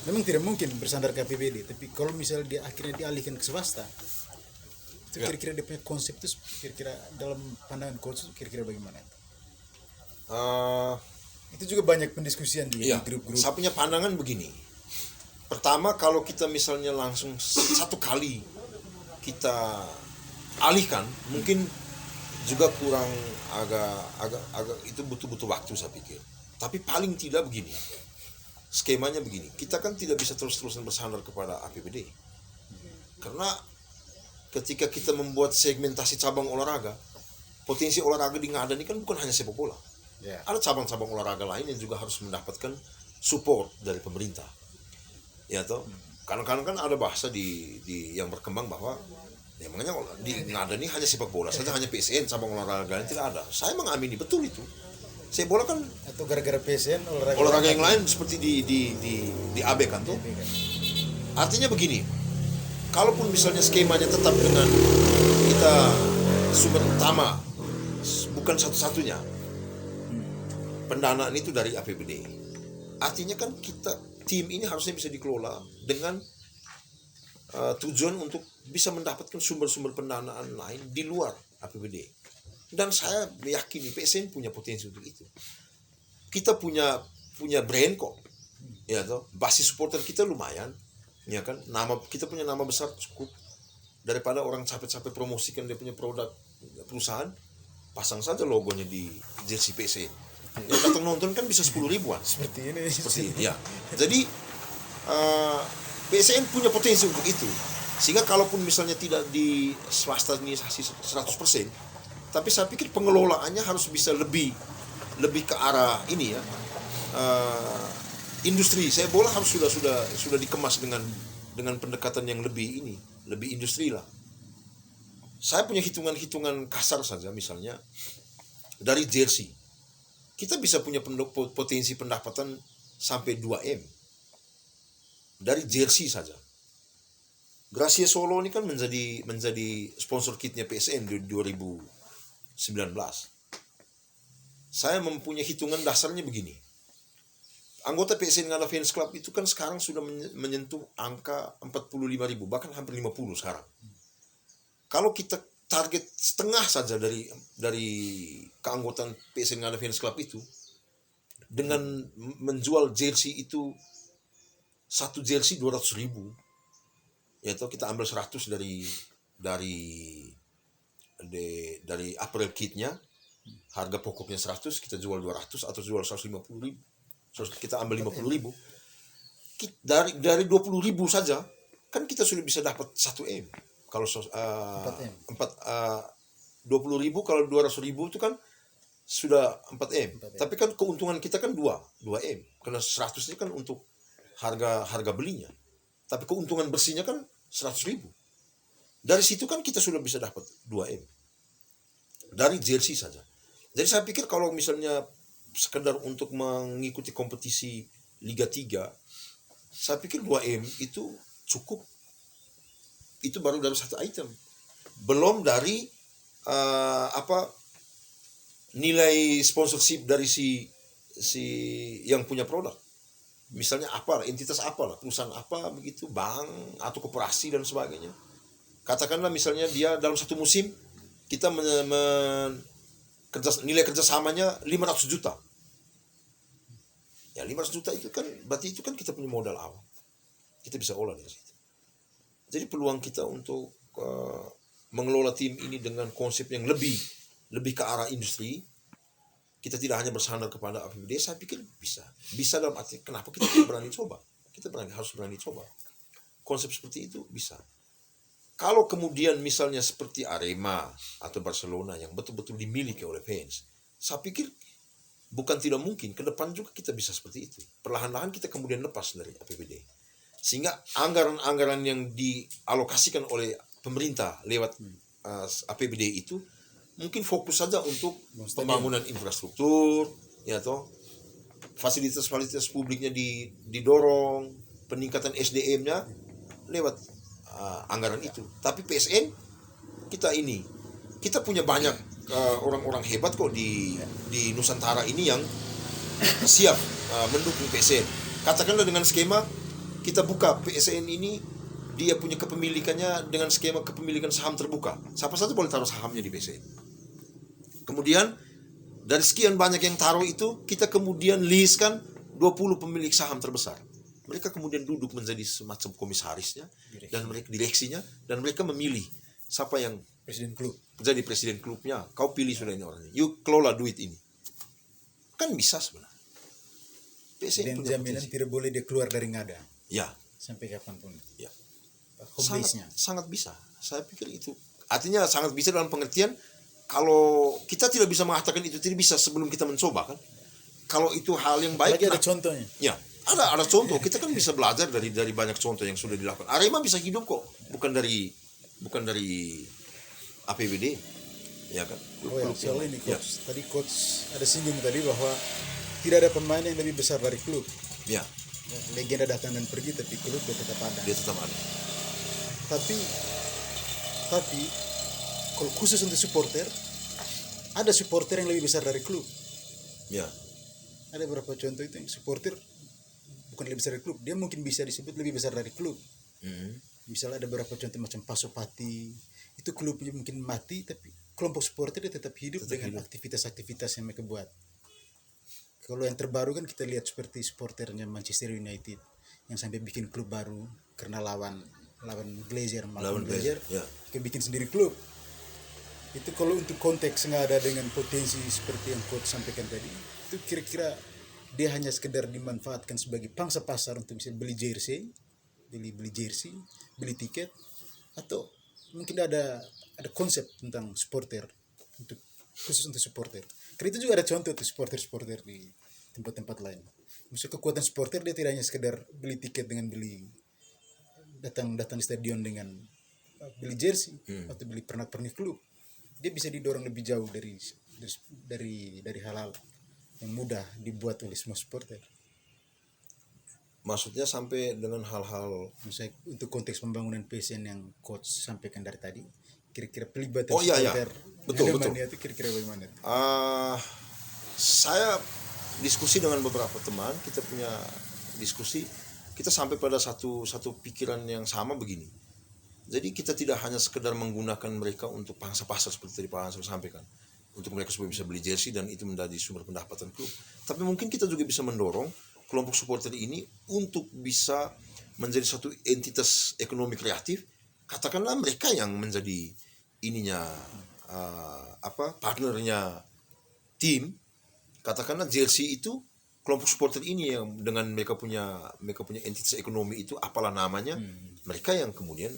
memang tidak mungkin bersandar ke APBD, tapi kalau misalnya dia akhirnya dialihkan ke swasta, itu kira-kira dia punya konsep itu kira-kira dalam pandangan coach kira-kira bagaimana? Itu juga banyak pendiskusian di grup-grup. Saya punya pandangan begini. Pertama, kalau kita misalnya langsung satu kali kita alihkan, mungkin juga kurang agak itu butuh waktu saya pikir. Tapi paling tidak begini. Skemanya begini. Kita kan tidak bisa terus-terusan bersandar kepada APBD. Karena ketika kita membuat segmentasi cabang olahraga, potensi olahraga di Ngada ini kan bukan hanya sepak bola. Ya. Ada cabang-cabang olahraga lain yang juga harus mendapatkan support dari pemerintah. Ya toh, kadang-kadang kan ada bahasa di yang berkembang bahwa ya makanya di Ngada ini hanya sepak bola saja, hanya PSN cabang olahraga yang tidak ada. Saya mengamini betul itu. Sepak bola kan Atau gara-gara PSN olahraga yang lain seperti diabaikan tuh. Artinya begini, kalaupun misalnya skemanya tetap dengan kita sumber utama bukan satu-satunya, pendanaan itu dari APBD. Artinya kan tim ini harusnya bisa dikelola dengan tujuan untuk bisa mendapatkan sumber-sumber pendanaan lain di luar APBD. Dan saya meyakini PSN punya potensi untuk itu. Kita punya brand kok, ya toh. Basis supporter kita lumayan, ya kan. Kita punya nama besar cukup. Daripada orang capek-capek promosikan dia punya produk perusahaan, pasang saja logonya di jersey PSN. Yang datang nonton kan bisa 10 ribuan. seperti ini. Seperti ini, ya. Jadi PSN punya potensi untuk itu. Sehingga kalaupun misalnya tidak di swastanisasi 100%, tapi saya pikir pengelolaannya harus bisa lebih ke arah ini ya. Industri sepak bola harus sudah dikemas dengan pendekatan yang lebih industri lah. Saya punya hitungan kasar saja, misalnya dari jersey kita bisa punya potensi pendapatan sampai 2M dari jersey saja. Gracia Solo ini kan menjadi sponsor kitnya PSN di 2019. Saya mempunyai hitungan dasarnya begini. Anggota PSN Ngada Fans Club itu kan sekarang sudah menyentuh angka 45.000, bahkan hampir 50 sekarang. Kalau kita target setengah saja dari keanggotaan PSN Ngada Fans Club itu, dengan menjual jersey itu, satu jersey 200.000, yaitu kita ambil 100 dari apparel kitnya, harga pokoknya 100, kita jual 200 atau jual 150.000, kita ambil 50.000. Dari 20.000 saja kan kita sudah bisa dapat 1M. Kalau 20.000 kalau 200.000 itu kan sudah 4M. Tapi kan keuntungan kita kan 2M. Karena 100 ini kan untuk harga belinya. Tapi keuntungan bersihnya kan 100.000. Dari situ kan kita sudah bisa dapat 2M. Dari jersey saja. Jadi saya pikir kalau misalnya sekedar untuk mengikuti kompetisi Liga 3, saya pikir 2M itu cukup. Itu baru dari satu item. Belum dari nilai sponsorship dari si yang punya produk. Misalnya entitas perusahaan begitu, bank atau koperasi dan sebagainya. Katakanlah misalnya dia dalam satu musim kita nilai kerjasamanya 500 juta. Ya 500 juta itu kan berarti itu kan kita punya modal awal. Kita bisa olah dari situ. Jadi peluang kita untuk mengelola tim ini dengan konsep yang lebih ke arah industri, kita tidak hanya bersandar kepada APBD, saya pikir bisa. Bisa dalam arti kenapa kita tidak berani coba? Harus berani coba. Konsep seperti itu bisa. Kalau kemudian misalnya seperti Arema atau Barcelona yang betul-betul dimiliki oleh fans, saya pikir bukan tidak mungkin, ke depan juga kita bisa seperti itu. Perlahan-lahan kita kemudian lepas dari APBD. Sehingga anggaran-anggaran yang dialokasikan oleh pemerintah lewat APBD itu mungkin fokus saja untuk pembangunan infrastruktur, ya toh, fasilitas-fasilitas publiknya didorong, peningkatan SDM-nya lewat anggaran itu. Tapi PSN kita punya banyak orang-orang hebat kok di Nusantara ini yang siap mendukung PSN. Katakanlah dengan skema kita buka PSN ini, dia punya kepemilikannya dengan skema kepemilikan saham terbuka. Siapa saja boleh taruh sahamnya di PSN. Kemudian dari sekian banyak yang taruh itu, kita kemudian listkan 20 pemilik saham terbesar. Mereka kemudian duduk menjadi semacam komisarisnya dan mereka direksinya, dan mereka memilih siapa yang presiden klub. Jadi presiden klubnya. Kau pilih sudah ini orangnya. You kelola duit ini. Kan bisa sebenarnya. PSN Dan jaminan tidak boleh dia keluar dari Ngada. Ya. Sampai kapanpun. Ya. Home-base-nya. Sangat bisa. Saya pikir itu. Artinya sangat bisa dalam pengertian kalau kita tidak bisa mengatakan itu tidak bisa sebelum kita mencoba kan. Kalau itu hal yang baik. Lagi ada contohnya. Ya. Ada contoh. Kita kan bisa belajar dari banyak contoh yang sudah dilakukan. Arema bisa hidup kok. Bukan dari APBD. ya kan? Oh ya, Klub-klub soal yang- ini ya, coach. Tadi coach ada singgung tadi bahwa tidak ada pemain yang lebih besar dari klub. ya, Ya, legenda datang dan pergi tapi klub dia tetap ada. dia tetap ada. Tapi kalau khusus untuk supporter, ada supporter yang lebih besar dari klub. Ya, Ada beberapa contoh itu yang supporter bukan lebih besar dari klub, dia mungkin bisa disebut lebih besar dari klub. Mhm. Misalnya ada beberapa contoh macam Pasopati, itu klubnya mungkin mati tapi kelompok supporter dia tetap hidup dengan aktivitas-aktivitas yang mereka buat. Kalau yang terbaru kan kita lihat seperti supporternya Manchester United yang sampai bikin klub baru karena lawan Glazer, Lawan Malcolm Glazer, Glazer, ya. dia bikin sendiri klub. Itu kalau untuk konteks nggak ada dengan potensi seperti yang coach sampaikan tadi, itu kira-kira dia hanya sekedar dimanfaatkan sebagai pangsa pasar untuk bisa beli jersey, beli tiket, atau mungkin ada konsep tentang supporter untuk khusus untuk supporter. Karena itu juga ada contoh tuh supporter di tempat-tempat lain. Maksudnya kekuatan supporter dia tidak hanya sekedar beli tiket dengan beli datang di stadion dengan beli jersey atau beli pernak-pernik klub. Dia bisa didorong lebih jauh dari hal-hal yang mudah dibuat oleh semua supporter. Maksudnya sampai dengan hal-hal. Misalnya untuk konteks pembangunan PSN yang coach sampaikan dari tadi, kira-kira pelibatan Oh, iya, iya. supporter Betul, yang betul. mania itu kira-kira bagaimana? Saya diskusi dengan beberapa teman, kita punya diskusi, kita sampai pada satu pikiran yang sama begini. Jadi kita tidak hanya sekedar menggunakan mereka untuk pangsa pasar seperti tadi Pak Hansel sampaikan, untuk mereka supaya bisa beli jersey dan itu menjadi sumber pendapatan klub. Tapi mungkin kita juga bisa mendorong kelompok supporter ini untuk bisa menjadi satu entitas ekonomi kreatif. Katakanlah mereka yang menjadi ininya partnernya tim. Katakanlah jersey itu kelompok supporter ini yang dengan mereka punya entitas ekonomi itu apalah namanya, mereka yang kemudian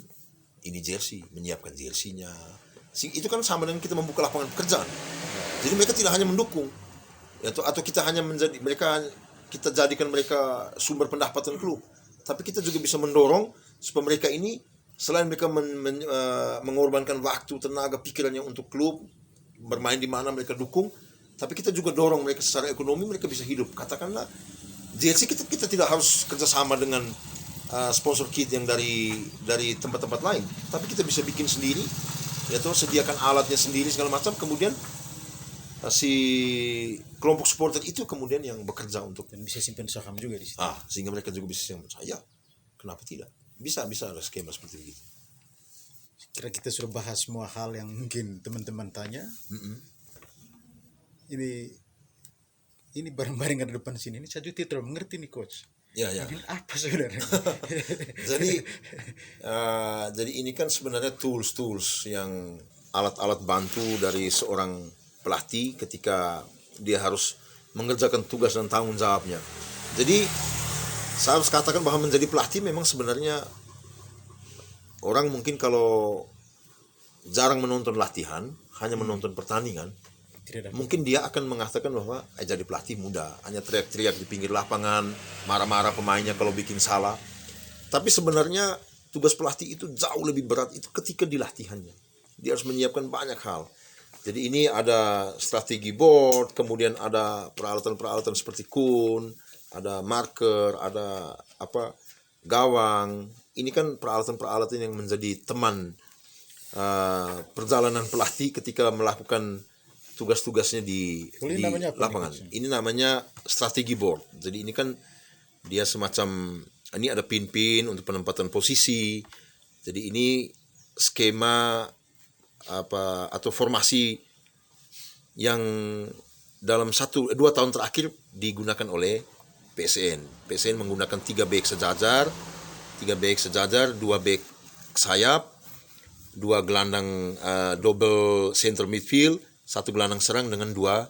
ini jersey, menyiapkan jerseynya. Itu kan sama dengan kita membuka lapangan pekerjaan. Jadi mereka tidak hanya mendukung, atau kita hanya kita jadikan mereka sumber pendapatan klub, tapi kita juga bisa mendorong supaya mereka ini selain mereka mengorbankan waktu, tenaga, pikirannya untuk klub, bermain di mana mereka dukung, tapi kita juga dorong mereka secara ekonomi, mereka bisa hidup. Katakanlah jersey kita tidak harus kerjasama dengan sponsor kit yang dari tempat-tempat lain, tapi kita bisa bikin sendiri, yaitu sediakan alatnya sendiri segala macam, kemudian si kelompok supporter itu kemudian yang bekerja untuk Dan bisa simpan saham juga di situ. sehingga mereka juga bisa saya kenapa tidak bisa ada skema seperti begitu. Kira kita sudah bahas semua hal yang mungkin teman-teman tanya. Ini barang-barang yang ada depan sini ini saya juga tidak terlalu mengerti nih coach. Ya. Ini apa sebenarnya? Jadi ini kan sebenarnya tools yang alat-alat bantu dari seorang pelatih ketika dia harus mengerjakan tugas dan tanggung jawabnya. Jadi saya harus katakan bahwa menjadi pelatih memang sebenarnya orang mungkin kalau jarang menonton latihan, hanya menonton pertandingan, mungkin dia akan mengatakan bahwa jadi pelatih mudah, hanya teriak-teriak di pinggir lapangan, marah-marah pemainnya kalau bikin salah. Tapi sebenarnya tugas pelatih itu jauh lebih berat itu ketika di latihannya. Dia harus menyiapkan banyak hal. Jadi ini ada strategi board, kemudian ada peralatan-peralatan seperti kun, ada marker, ada gawang. Ini kan peralatan-peralatan yang menjadi teman perjalanan pelatih ketika melakukan tugas-tugasnya di lapangan. Ini namanya strategi board. Jadi ini kan dia semacam, ini ada pin-pin untuk penempatan posisi. Jadi ini skema atau formasi yang dalam 1-2 tahun terakhir digunakan oleh PSN. PSN menggunakan 3 back sejajar, 2 back sayap, 2 gelandang double center midfield, 1 gelandang serang dengan 2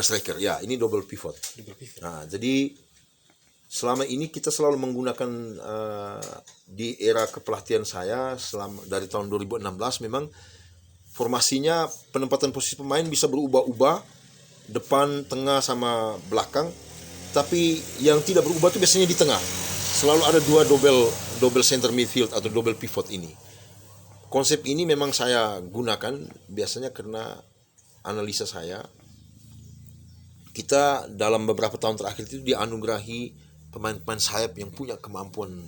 striker. Ya, ini double pivot. Nah, jadi selama ini kita selalu menggunakan di era kepelatihan saya dari tahun 2016 memang formasinya penempatan posisi pemain bisa berubah-ubah, depan, tengah sama belakang. Tapi yang tidak berubah itu biasanya di tengah. Selalu ada 2 double center midfield atau double pivot ini. konsep ini memang saya gunakan biasanya karena analisa saya, kita dalam beberapa tahun terakhir itu dianugerahi pemain-pemain sayap yang punya kemampuan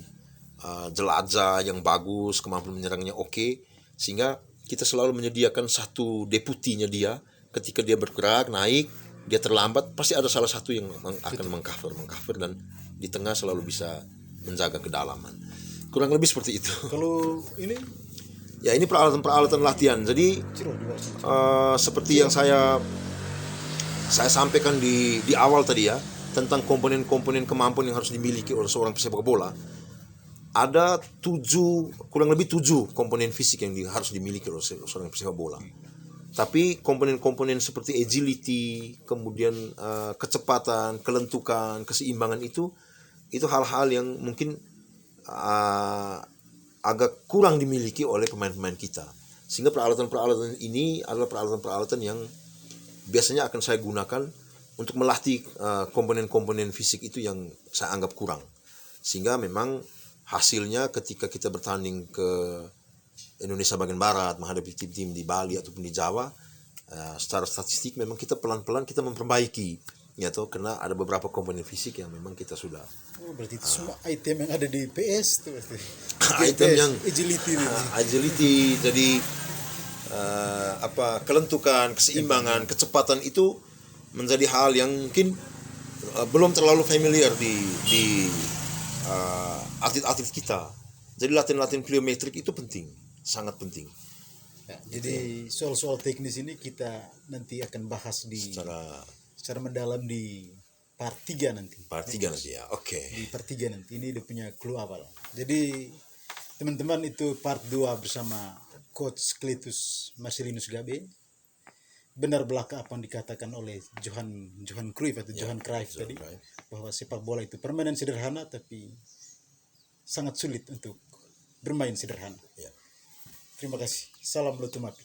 jelajah yang bagus, kemampuan menyerangnya oke, sehingga kita selalu menyediakan satu deputinya dia. Ketika dia bergerak naik, dia terlambat, pasti ada salah satu yang akan mengcover, dan di tengah selalu bisa menjaga kedalaman. Kurang lebih seperti itu. Kalau ini Ya, ini peralatan-peralatan latihan. Jadi Ciro di bawah. seperti yang saya sampaikan di awal tadi ya, tentang komponen-komponen kemampuan yang harus dimiliki oleh seorang pesepak bola. Ada kurang lebih 7 komponen fisik yang harus dimiliki oleh seorang pesepak bola. Tapi komponen-komponen seperti agility, kemudian kecepatan, kelentukan, keseimbangan itu hal-hal yang mungkin agak kurang dimiliki oleh pemain-pemain kita. Sehingga peralatan-peralatan ini adalah peralatan-peralatan yang biasanya akan saya gunakan untuk melatih komponen-komponen fisik itu yang saya anggap kurang. Sehingga memang hasilnya ketika kita bertanding ke Indonesia bagian barat menghadapi tim-tim di Bali ataupun di Jawa, secara statistik memang kita pelan-pelan kita memperbaiki, ya toh, karena ada beberapa komponen fisik yang memang kita sudah Berarti itu semua item yang ada di PS tuh. item yang agility ini. agility, jadi kelentukan, keseimbangan, kecepatan itu menjadi hal yang mungkin belum terlalu familiar di atlet-atlet kita. Jadi latihan-latihan pliometrik itu penting, sangat penting. Ya, jadi soal-soal teknis ini kita nanti akan bahas secara mendalam di part 3 nanti. Part 3 nanti ya. Oke. Di part 3 nanti ini dia punya clue awal. Jadi teman-teman, itu part 2 bersama Coach Cletus Marcelinus Gabe. Benar belaka apa yang dikatakan oleh Johan Cruyff atau Johan Cruyff tadi, bahwa sepak bola itu permainan sederhana tapi sangat sulit untuk bermain sederhana. Ya. Terima kasih. Salam Lotumapi.